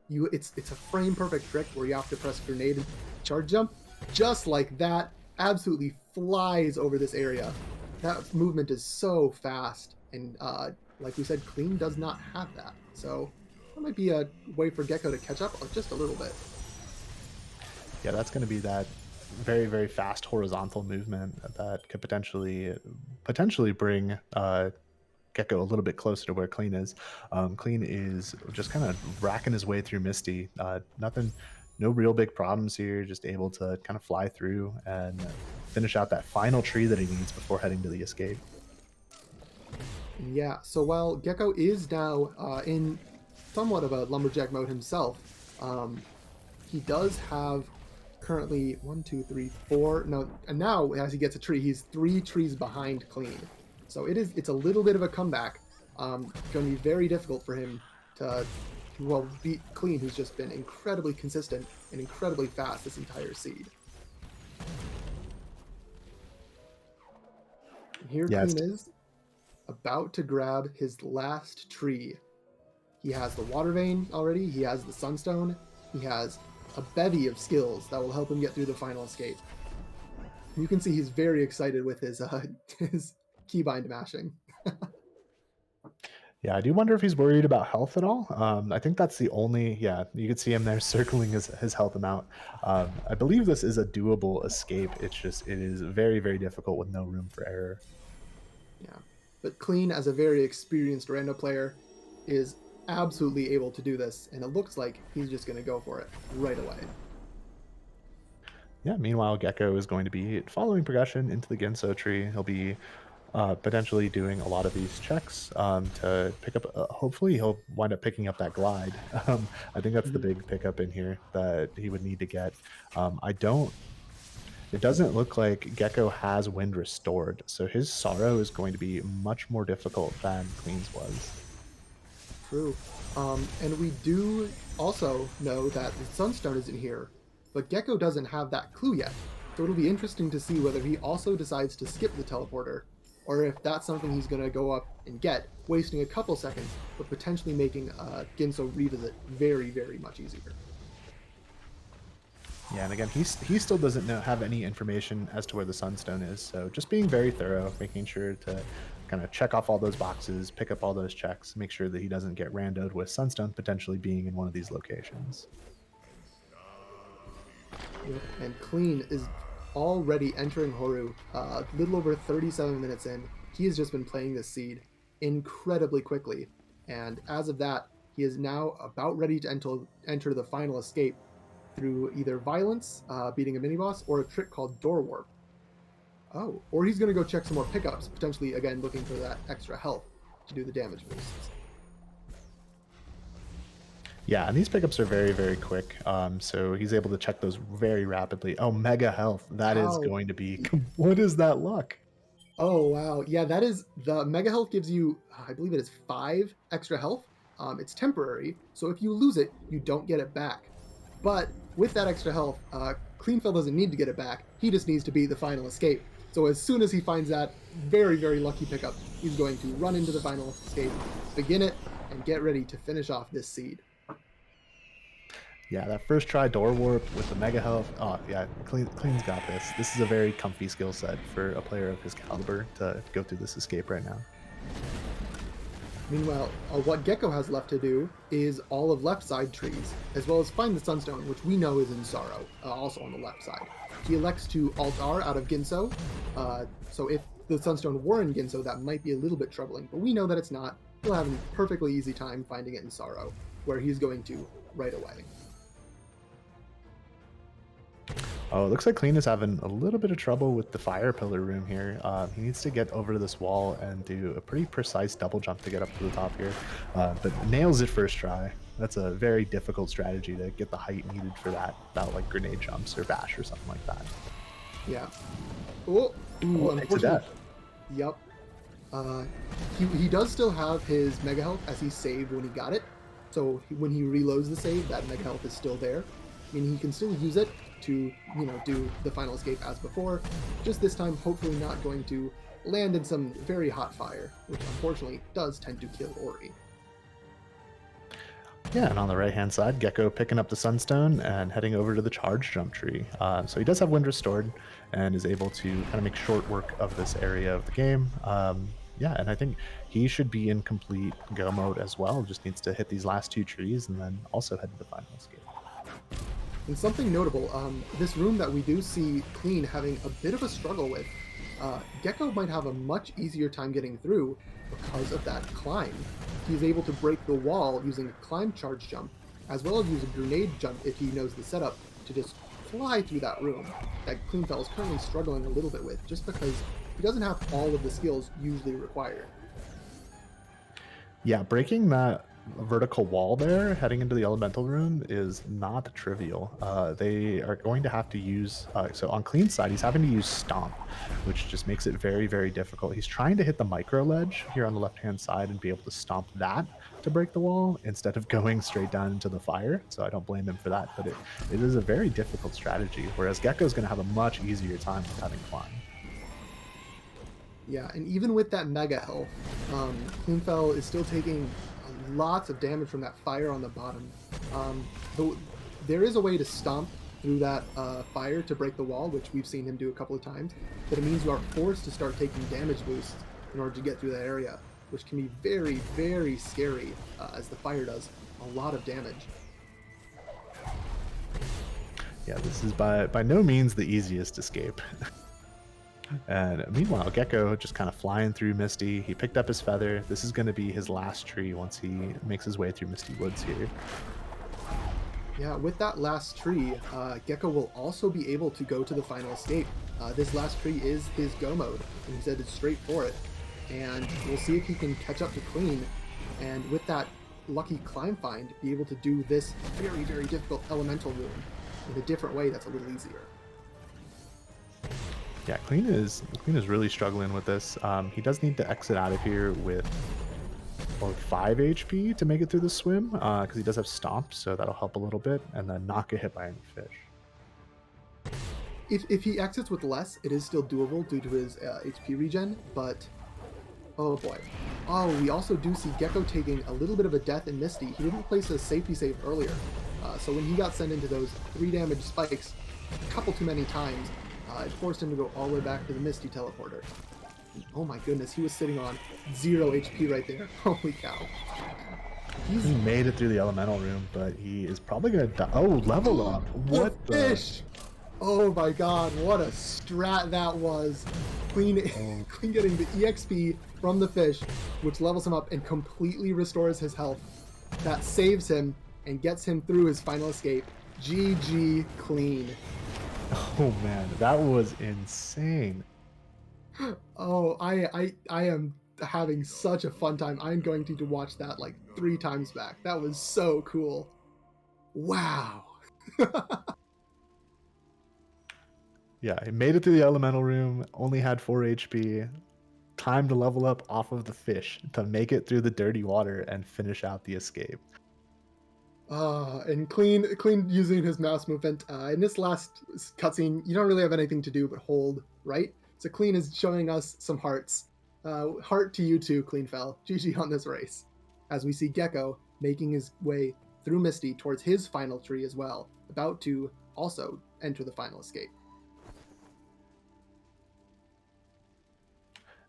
It's a frame perfect trick where you have to press grenade and charge jump, just like that. Absolutely flies over this area. That movement is so fast, and like we said, Clean does not have that. So That might be a way for Gecko to catch up just a little bit. Yeah, that's going to be that very, very fast horizontal movement that could potentially bring Gecko a little bit closer to where Clean is. Clean is just kind of racking his way through Misty. No real big problems here, just able to kind of fly through and finish out that final tree that he needs before heading to the escape. Yeah, so while Gecko is now in somewhat of a lumberjack mode himself, he does have currently 1, 2, 3, 4. No, and now as he gets a tree, he's 3 trees behind Clean. So it's a little bit of a comeback. Going to be very difficult for him to beat Clean, who's just been incredibly consistent and incredibly fast this entire seed. And here Clean is about to grab his last tree. He has the water vein already, he has the sunstone, he has a bevy of skills that will help him get through the final escape. You can see he's very excited with his keybind mashing. Yeah, I do wonder if he's worried about health at all. I think that's the only, yeah, you could see him there circling his health amount. I believe this is a doable escape. It is very, very difficult with no room for error. Yeah, but Clean, as a very experienced rando player, is absolutely able to do this, and it looks like he's just going to go for it right away. Yeah, meanwhile, Gecko is going to be following progression into the Ginso tree. He'll be potentially doing a lot of these checks to pick up, hopefully he'll wind up picking up that glide. I think that's the big pickup in here that he would need to get. It doesn't look like Gecko has wind restored, so his sorrow is going to be much more difficult than Clean's was. True. And we do also know that the Sunstone isn't here, but Gecko doesn't have that clue yet. So it'll be interesting to see whether he also decides to skip the teleporter, or if that's something he's going to go up and get, wasting a couple seconds, but potentially making Ginso revisit very, very much easier. Yeah, and again, he still doesn't have any information as to where the Sunstone is, so just being very thorough, making sure to kind of check off all those boxes, pick up all those checks, make sure that he doesn't get randoed with Sunstone potentially being in one of these locations. Yep. And Clean is already entering Horu a little over 37 minutes in. He has just been playing this seed incredibly quickly, and as of that, he is now about ready to enter the final escape through either violence, beating a mini-boss, or a trick called Door Warp. Oh, or he's going to go check some more pickups, potentially, again, looking for that extra health to do the damage boosts. Yeah, and these pickups are very, very quick, so he's able to check those very rapidly. Oh, mega health. That is going to be... What is that luck? Oh, wow. Yeah, that is... The mega health gives you, I believe it is 5 extra health. It's temporary, so if you lose it, you don't get it back. But with that extra health, Cleanfel doesn't need to get it back. He just needs to beat the final escape. So as soon as he finds that very, very lucky pickup, he's going to run into the final escape, begin it, and get ready to finish off this seed. Yeah, that first try Door Warp with the mega health. Oh, yeah, Clean's got this. This is a very comfy skill set for a player of his caliber to go through this escape right now. Meanwhile, what Gecko has left to do is all of left side trees, as well as find the Sunstone, which we know is in Sorrow, also on the left side. He elects to Alt-R out of Ginso, so if the Sunstone were in Ginso, that might be a little bit troubling, but we know that it's not. He'll have a perfectly easy time finding it in Sorrow, where he's going to right away. Oh, it looks like Clean is having a little bit of trouble with the fire pillar room here. He needs to get over to this wall and do a pretty precise double jump to get up to the top here, but nails it first try. That's a very difficult strategy to get the height needed for that, without like grenade jumps or bash or something like that. Yeah. Oh, unfortunately. Yep. He does still have his mega health as he saved when he got it. So when he reloads the save, that mega health is still there. I mean, he can still use it to, do the final escape as before. Just this time, hopefully not going to land in some very hot fire, which unfortunately does tend to kill Ori. Yeah, and on the right-hand side, Gecko picking up the Sunstone and heading over to the charge jump tree. So he does have wind restored and is able to kind of make short work of this area of the game. Yeah, and I think he should be in complete go mode as well. Just needs to hit these last 2 trees and then also head to the final escape. And something notable, this room that we do see Clean having a bit of a struggle with, Gecko might have a much easier time getting through because of that climb. He's able to break the wall using a climb charge jump, as well as use a grenade jump if he knows the setup to just fly through that room that Cleanfel is currently struggling a little bit with, just because he doesn't have all of the skills usually required. Yeah, breaking that vertical wall there heading into the elemental room is not trivial. They are going to have to use, so on Clean's side, he's having to use Stomp, which just makes it very, very difficult. He's trying to hit the micro ledge here on the left-hand side and be able to stomp that to break the wall instead of going straight down into the fire. So I don't blame him for that, but it is a very difficult strategy, whereas Gecko's going to have a much easier time with having climb. Yeah, and even with that mega health, Cleanfel is still taking lots of damage from that fire on the bottom. Though there is a way to stomp through that fire to break the wall, which we've seen him do a couple of times, but it means you are forced to start taking damage boosts in order to get through that area, which can be very, very scary as the fire does a lot of damage. Yeah, this is by no means the easiest escape. And meanwhile, Gecko just kind of flying through Misty. He picked up his feather. This is going to be his last tree once he makes his way through Misty Woods here. Yeah, with that last tree, Gecko will also be able to go to the final escape. This last tree is his go mode, and he's headed straight for it. And we'll see if he can catch up to Clean, and with that lucky climb find, be able to do this very, very difficult elemental room in a different way that's a little easier. Yeah, Clean is really struggling with this. He does need to exit out of here with 5 HP to make it through the swim, because he does have Stomp, so that'll help a little bit, and then not get hit by any fish. If he exits with less, it is still doable due to his HP regen, but oh boy. Oh, we also do see Gecko taking a little bit of a death in Misty. He didn't place a safety save earlier, so when he got sent into those 3 damage spikes a couple too many times, it forced him to go all the way back to the Misty teleporter. Oh my goodness, he was sitting on 0 HP right there. Holy cow. He made it through the elemental room, but he is probably going to die. Oh, level up. What the? Fish! Oh my god, what a strat that was. Clean getting the EXP from the fish, which levels him up and completely restores his health. That saves him and gets him through his final escape. GG Clean. Oh man, that was insane. Oh, I am having such a fun time. I'm going to watch that like 3 times back. That was so cool. Wow. Yeah, he made it through the elemental room, only had 4 HP. Time to level up off of the fish to make it through the dirty water and finish out the escape. And Clean using his mouse movement. In this last cutscene, you don't really have anything to do but hold, right? So Clean is showing us some hearts. Heart to you too, Cleanfel. GG on this race. As we see Gecko making his way through Misty towards his final tree as well, about to also enter the final escape.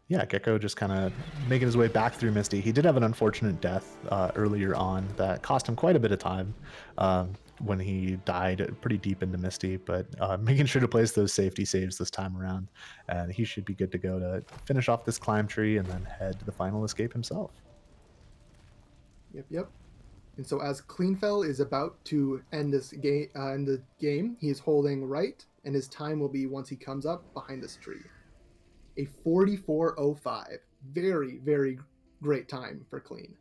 Yeah, Gecko just kind of making his way back through Misty. He did have an unfortunate death earlier on that cost him quite a bit of time when he died pretty deep into Misty, but making sure to place those safety saves this time around, and he should be good to go to finish off this climb tree and then head to the final escape himself. Yep. And so as Cleanfel is about to end this game, he is holding right, and his time will be once he comes up behind this tree. A 44:05. Very, very great time for Clean.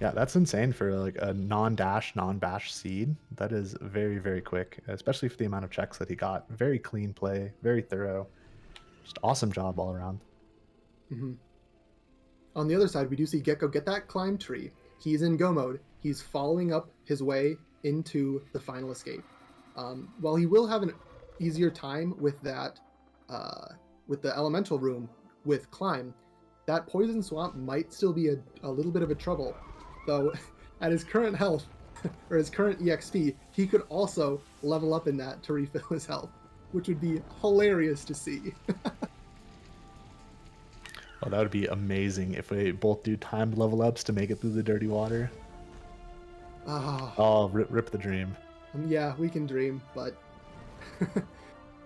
Yeah, that's insane for like a non-dash, non-bash seed. That is very, very quick, especially for the amount of checks that he got. Very clean play, very thorough. Just awesome job all around. Mm-hmm. On the other side, we do see Gecko get that climb tree. He's in go mode. He's following up his way into the final escape. While he will have an easier time with that, with the elemental room with climb, that poison swamp might still be a little bit of a trouble. Though at his current health or his current EXP, he could also level up in that to refill his health, which would be hilarious to see. Oh, that would be amazing if we both do timed level ups to make it through the dirty water. Ah, Oh, rip the dream. yeah, we can dream, but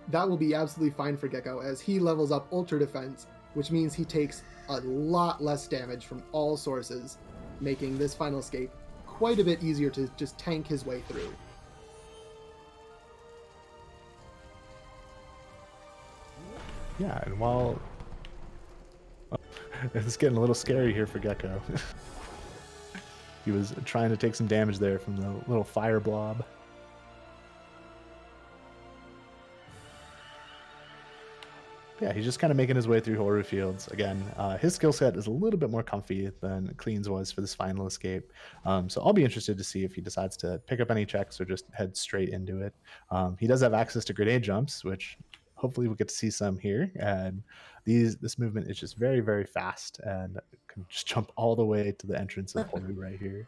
that will be absolutely fine for Gecko as he levels up Ultra Defense, which means he takes a lot less damage from all sources, making this final escape quite a bit easier to just tank his way through. Yeah, and while... it's getting a little scary here for Gecko. He was trying to take some damage there from the little fire blob. Yeah, he's just kind of making his way through Horu Fields. Again, his skill set is a little bit more comfy than Clean's was for this final escape. So I'll be interested to see if he decides to pick up any checks or just head straight into it. He does have access to grenade jumps, which hopefully we'll get to see some here. And this movement is just very, very fast and can just jump all the way to the entrance of Horu right here.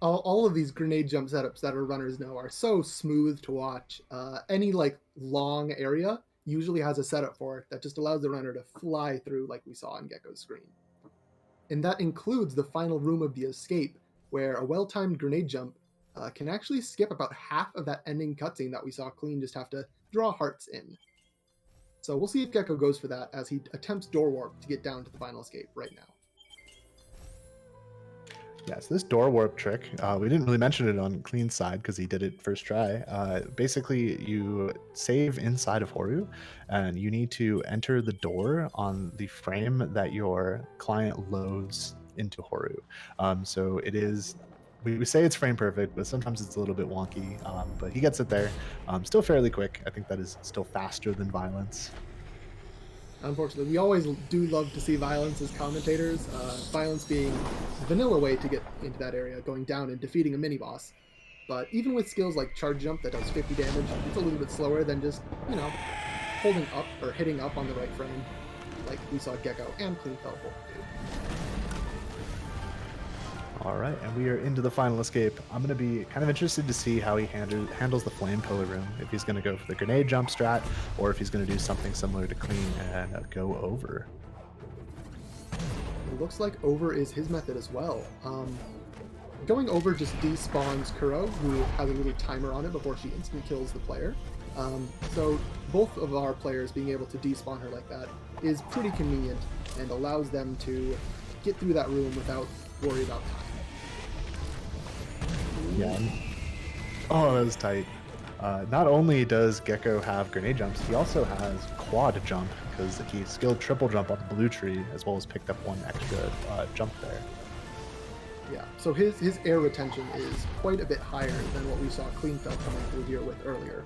All of these grenade jump setups that our runners know are so smooth to watch. Any like long area usually has a setup for it that just allows the runner to fly through like we saw on Gecko's screen. And that includes the final room of the escape, where a well-timed grenade jump can actually skip about half of that ending cutscene that we saw Clean just have to draw hearts in. So we'll see if Gecko goes for that as he attempts door warp to get down to the final escape right now. Yeah, so this door warp trick, we didn't really mention it on Clean's side because he did it first try. Basically, you save inside of Horu, and you need to enter the door on the frame that your client loads into Horu. So it is, we say it's frame perfect, but sometimes it's a little bit wonky, but he gets it there. Still fairly quick. I think that is still faster than Violence. Unfortunately, we always do love to see Violence as commentators, Violence being a vanilla way to get into that area, going down and defeating a mini-boss. But even with skills like Charge Jump that does 50 damage, it's a little bit slower than just, you know, holding up or hitting up on the right frame, like we saw Gecko and Cleanfel both do. All right, and we are into the final escape. I'm going to be kind of interested to see how he handles the flame pillar room, if he's going to go for the grenade jump strat, or if he's going to do something similar to Clean and go over. It looks like over is his method as well. Going over just despawns Kuro, who has a little timer on it before she instant kills the player. So both of our players being able to despawn her like that is pretty convenient and allows them to get through that room without worry about time. Yeah. Oh, that was tight. Not only does Gecko have grenade jumps, he also has quad jump, because he skilled triple jump on the blue tree, as well as picked up one extra jump there. Yeah, so his air retention is quite a bit higher than what we saw Cleanfel coming through here with earlier,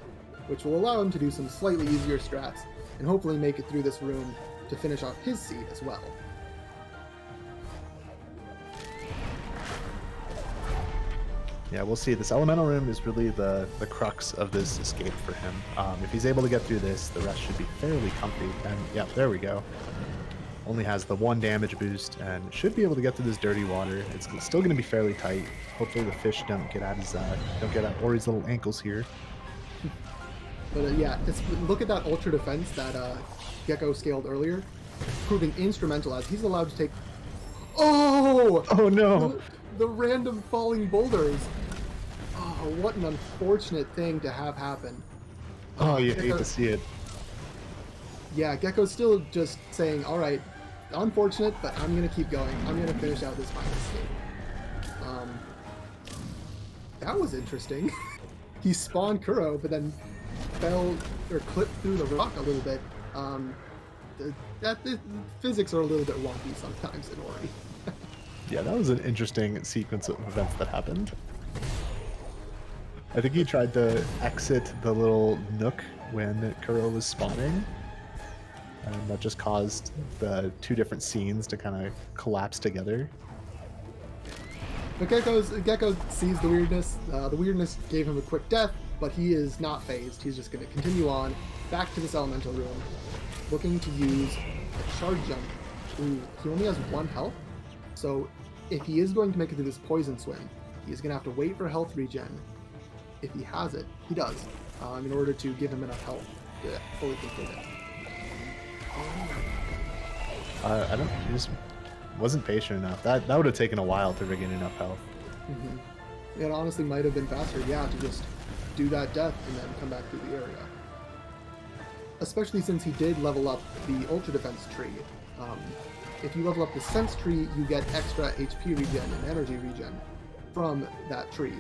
which will allow him to do some slightly easier strats, and hopefully make it through this room to finish off his seed as well. Yeah, we'll see. This elemental room is really the crux of this escape for him. If he's able to get through this, the rest should be fairly comfy. And yeah, there we go. Only has the 1 damage boost and should be able to get through this dirty water. It's still going to be fairly tight. Hopefully the fish don't get at Ori's little ankles here. But yeah, look at that ultra defense that Gecko scaled earlier, proving instrumental as he's allowed to take. Oh! Oh no! The random falling boulders. Oh, what an unfortunate thing to have happen. Oh, you hate to see it. Yeah, Gecko's still just saying, all right, unfortunate, but I'm going to keep going. I'm going to finish out this final escape. That was interesting. He spawned Kuro, but then fell or clipped through the rock a little bit. The physics are a little bit wonky sometimes in Ori. Yeah, that was an interesting sequence of events that happened. I think he tried to exit the little nook when Kuro was spawning, and that just caused the 2 different scenes to kind of collapse together. But Gecko sees the weirdness. The weirdness gave him a quick death, but he is not phased. He's just going to continue on back to this elemental room, looking to use a charge jump. Ooh, he only has 1 health, so if he is going to make it through this poison swim, he's going to have to wait for health regen. If he has it, he does, in order to give him enough health to fully complete it. I don't. He just wasn't patient enough. That would have taken a while to regain enough health. Mm-hmm. It honestly might have been faster, yeah, to just do that death and then come back through the area. Especially since he did level up the Ultra Defense tree. If you level up the Sense tree, you get extra HP regen and energy regen from that tree.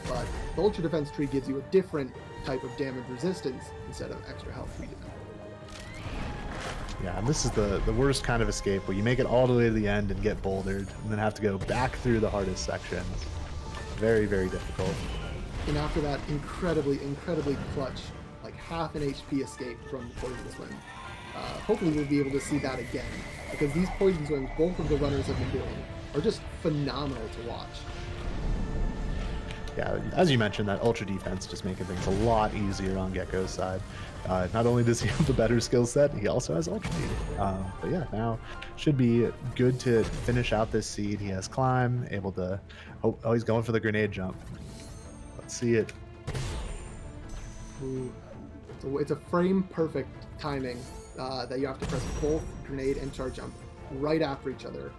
But the Ultra Defense tree gives you a different type of damage resistance instead of extra health regen. Yeah, and this is the worst kind of escape where you make it all the way to the end and get bouldered, and then have to go back through the hardest sections. Very, very difficult. And after that incredibly clutch, like half an HP escape from the Poison Swim. Hopefully we'll be able to see that again, because these Poison Swims both of the runners have been doing are just phenomenal to watch. Yeah, as you mentioned, that Ultra Defense just making things a lot easier on Gecko's side. Not only does he have the better skill set, he also has Ultra Speed. But yeah, now should be good to finish out this seed. He has Climb, able to... Oh, he's going for the grenade jump. Let's see it. Ooh. So it's a frame-perfect timing that you have to press both grenade and charge jump right after each other.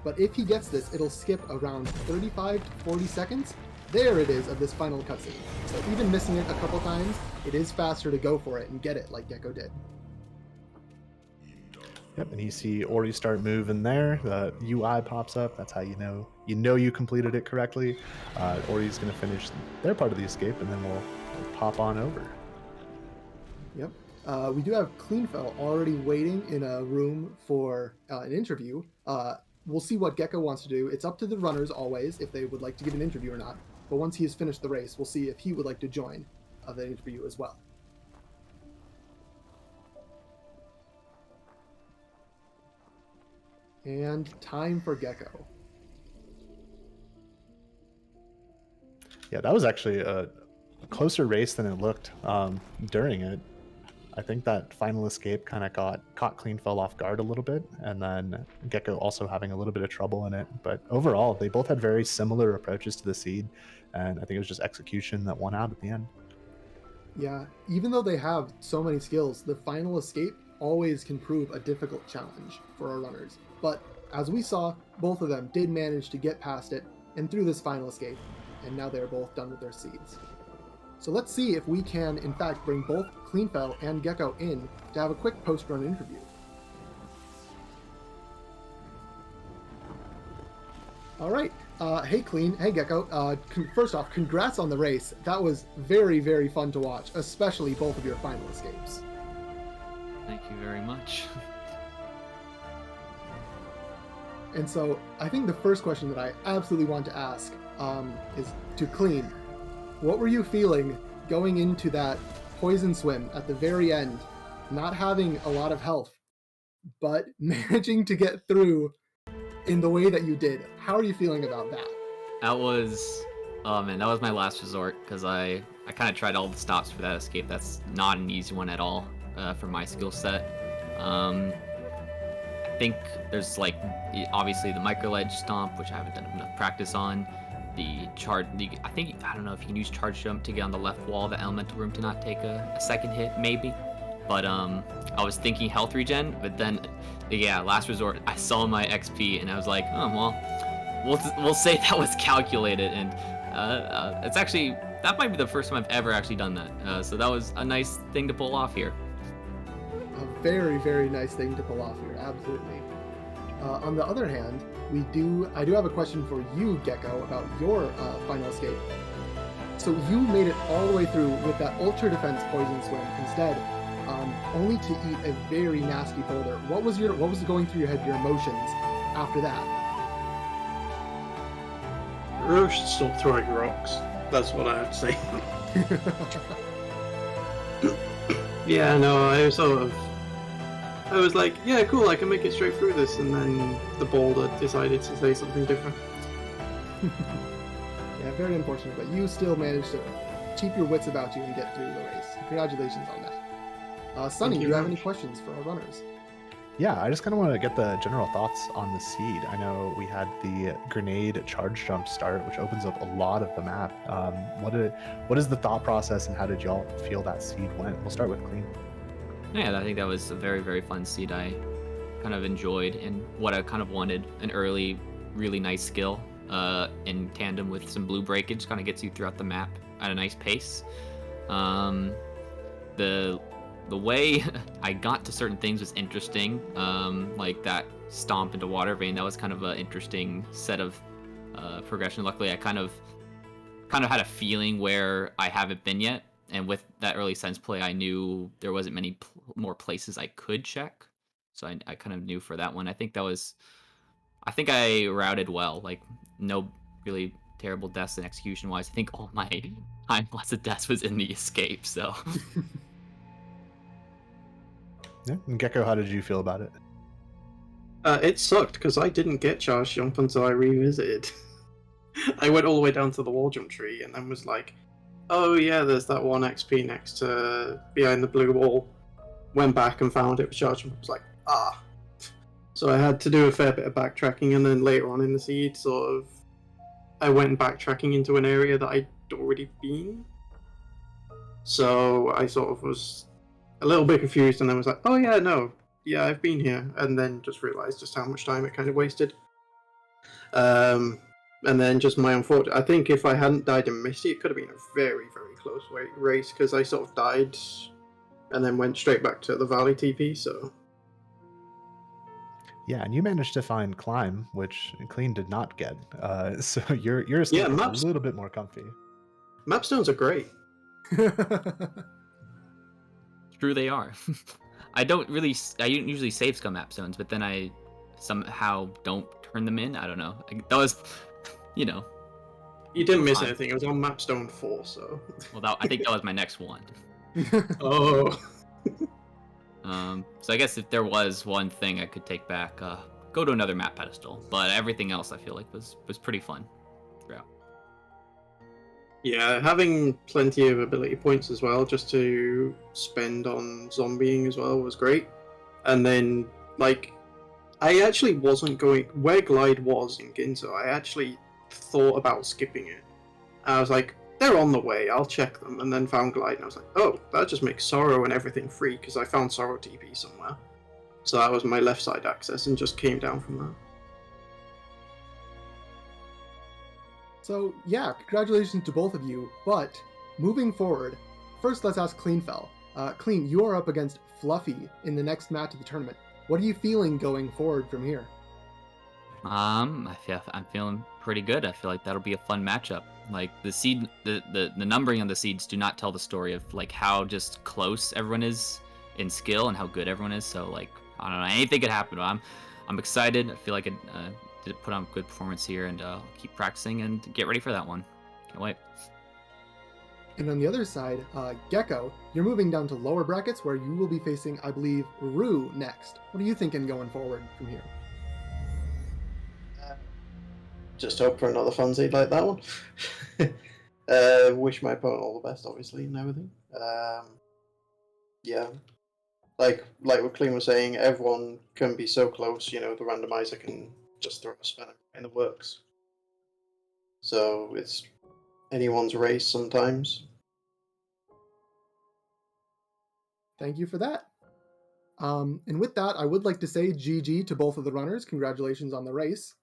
But if he gets this, it'll skip around 35 to 40 seconds. There it is of this final cutscene. So even missing it a couple times, it is faster to go for it and get it like Gecko did. Yep, and you see Ori start moving there. The UI pops up. That's how you know you completed it correctly. Ori's going to finish their part of the escape, and then we'll pop on over. Yep. We do have Cleanfel already waiting in a room for an interview. We'll see what Gecko wants to do. It's up to the runners always if they would like to give an interview or not. But once he has finished the race, we'll see if he would like to join the interview as well. And time for Gecko. Yeah, that was actually a closer race than it looked during it. I think that final escape kind of caught Cleanfel off guard a little bit, and then Gecko also having a little bit of trouble in it. But overall, they both had very similar approaches to the seed, and I think it was just execution that won out at the end. Yeah, even though they have so many skills, the final escape always can prove a difficult challenge for our runners. But as we saw, both of them did manage to get past it and through this final escape, and now they're both done with their seeds. So let's see if we can, in fact, bring both Cleanfel and Gecko in to have a quick post-run interview. All right. Hey, Clean. Hey, Gecko. First off, congrats on the race. That was very, very fun to watch, especially both of your final escapes. Thank you very much. And so I think the first question that I absolutely want to ask is to Clean. What were you feeling going into that Poison Swim at the very end, not having a lot of health, but managing to get through in the way that you did? How are you feeling about that? That was, oh man, that was my last resort, because I kind of tried all the stops for that escape. That's not an easy one at all for my skill set. I think there's like, obviously the micro ledge stomp, which I haven't done enough practice on. I don't know if you can use charge jump to get on the left wall of the elemental room to not take a second hit, maybe. But I was thinking health regen, but then, yeah, last resort, I saw my XP and I was like, oh well, we'll say that was calculated, and it's actually, that might be the first time I've ever actually done that. So that was a nice thing to pull off here. A very, very nice thing to pull off here, absolutely. On the other hand, I do have a question for you, Gecko, about your final escape. So you made it all the way through with that Ultra Defense Poison Swim instead, only to eat a very nasty boulder. What was going through your head, your emotions after that? Roche should stop throwing rocks. That's what I have to say. Yeah, no, I was like, yeah, cool, I can make it straight through this, and then the boulder decided to say something different. Yeah, very unfortunate, but you still managed to keep your wits about you and get through the race. Congratulations on that. Sunny, do you have any questions for our runners? Yeah, I just kind of want to get the general thoughts on the seed. I know we had the grenade charge jump start, which opens up a lot of the map. What is the thought process, and how did y'all feel that seed went? We'll start with Clean. Yeah, I think that was a very, very fun seed. I kind of enjoyed and what I kind of wanted, an early, really nice skill in tandem with some blue breakage, kind of gets you throughout the map at a nice pace. The way I got to certain things was interesting, like that stomp into water vein. That was kind of an interesting set of progression. Luckily, I kind of had a feeling where I haven't been yet, and with that early sense play, I knew there wasn't many more places I could check, so I kind of knew for that one. I think I routed well, like no really terrible deaths and execution wise. I think all my time lots of deaths was in the escape, so. Yeah. And Gecko, how did you feel about it? It sucked because I didn't get charge jump until I revisited. I went all the way down to the wall jump tree and then was like, oh yeah, there's that 1 XP next to behind the blue wall. Went back and found it was charge jump. I was like, ah. So I had to do a fair bit of backtracking, and then later on in the seed, I went backtracking into an area that I'd already been. So I sort of was a little bit confused, and then was like, oh yeah, no, yeah, I've been here, and then just realised just how much time it kind of wasted. And then just my unfortunate, I think if I hadn't died in Misty, it could have been a very, very close race, because I sort of died and then went straight back to the Valley TP, so... Yeah, and you managed to find Climb, which Clean did not get. So your escape is a little bit more comfy. Mapstones are great. True, they are. I don't usually save scum map zones, but then I somehow don't turn them in. I don't know. That was, you know. You didn't miss anything. It was on Mapstone 4, so. Well, I think that was my next one. Oh. So I guess if there was one thing I could take back, go to another map pedestal. But everything else I feel like was pretty fun throughout. Yeah, having plenty of ability points as well, just to spend on zombieing as well, was great. And then, like, I actually wasn't going... Where Glide was in Ginzo, I actually thought about skipping it. I was like, they're on the way, I'll check them, and then found Glide, and I was like, oh, that just makes Sorrow and everything free, because I found Sorrow TP somewhere. So that was my left side access, and just came down from that. So yeah, congratulations to both of you, but moving forward, first let's ask Cleanfel. Clean, you are up against Fluffy in the next match of the tournament. What are you feeling going forward from here? I'm feeling pretty good. I feel like that'll be a fun matchup. Like the numbering on the seeds do not tell the story of like how just close everyone is in skill and how good everyone is. So like I don't know, anything could happen. I'm excited. I feel like I did put on a good performance here, and keep practicing and get ready for that one. Can't wait. And on the other side, Gecko, you're moving down to lower brackets where you will be facing, I believe, Rue next. What are you thinking going forward from here? Just hope for another fun seed like that one. Wish my opponent all the best, obviously, and everything. Yeah. Like what Clean was saying, everyone can be so close, you know, the randomizer can just throw a spanner in the works. So it's anyone's race sometimes. Thank you for that. And with that, I would like to say GG to both of the runners. Congratulations on the race.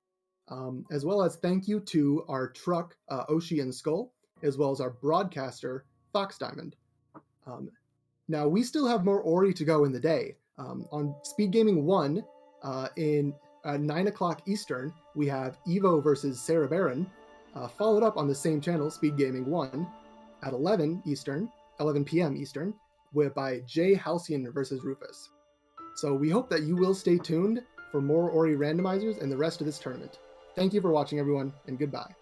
As well as thank you to our truck, Oshi and Skull, as well as our broadcaster, Fox Diamond. Now, we still have more Ori to go in the day. On SpeedGaming 1, in 9 o'clock Eastern, we have Evo versus Sarah Baron, followed up on the same channel, SpeedGaming 1, at 11 p.m. Eastern, by Jay Halcyon versus Rufus. So we hope that you will stay tuned for more Ori randomizers and the rest of this tournament. Thank you for watching, everyone, and goodbye.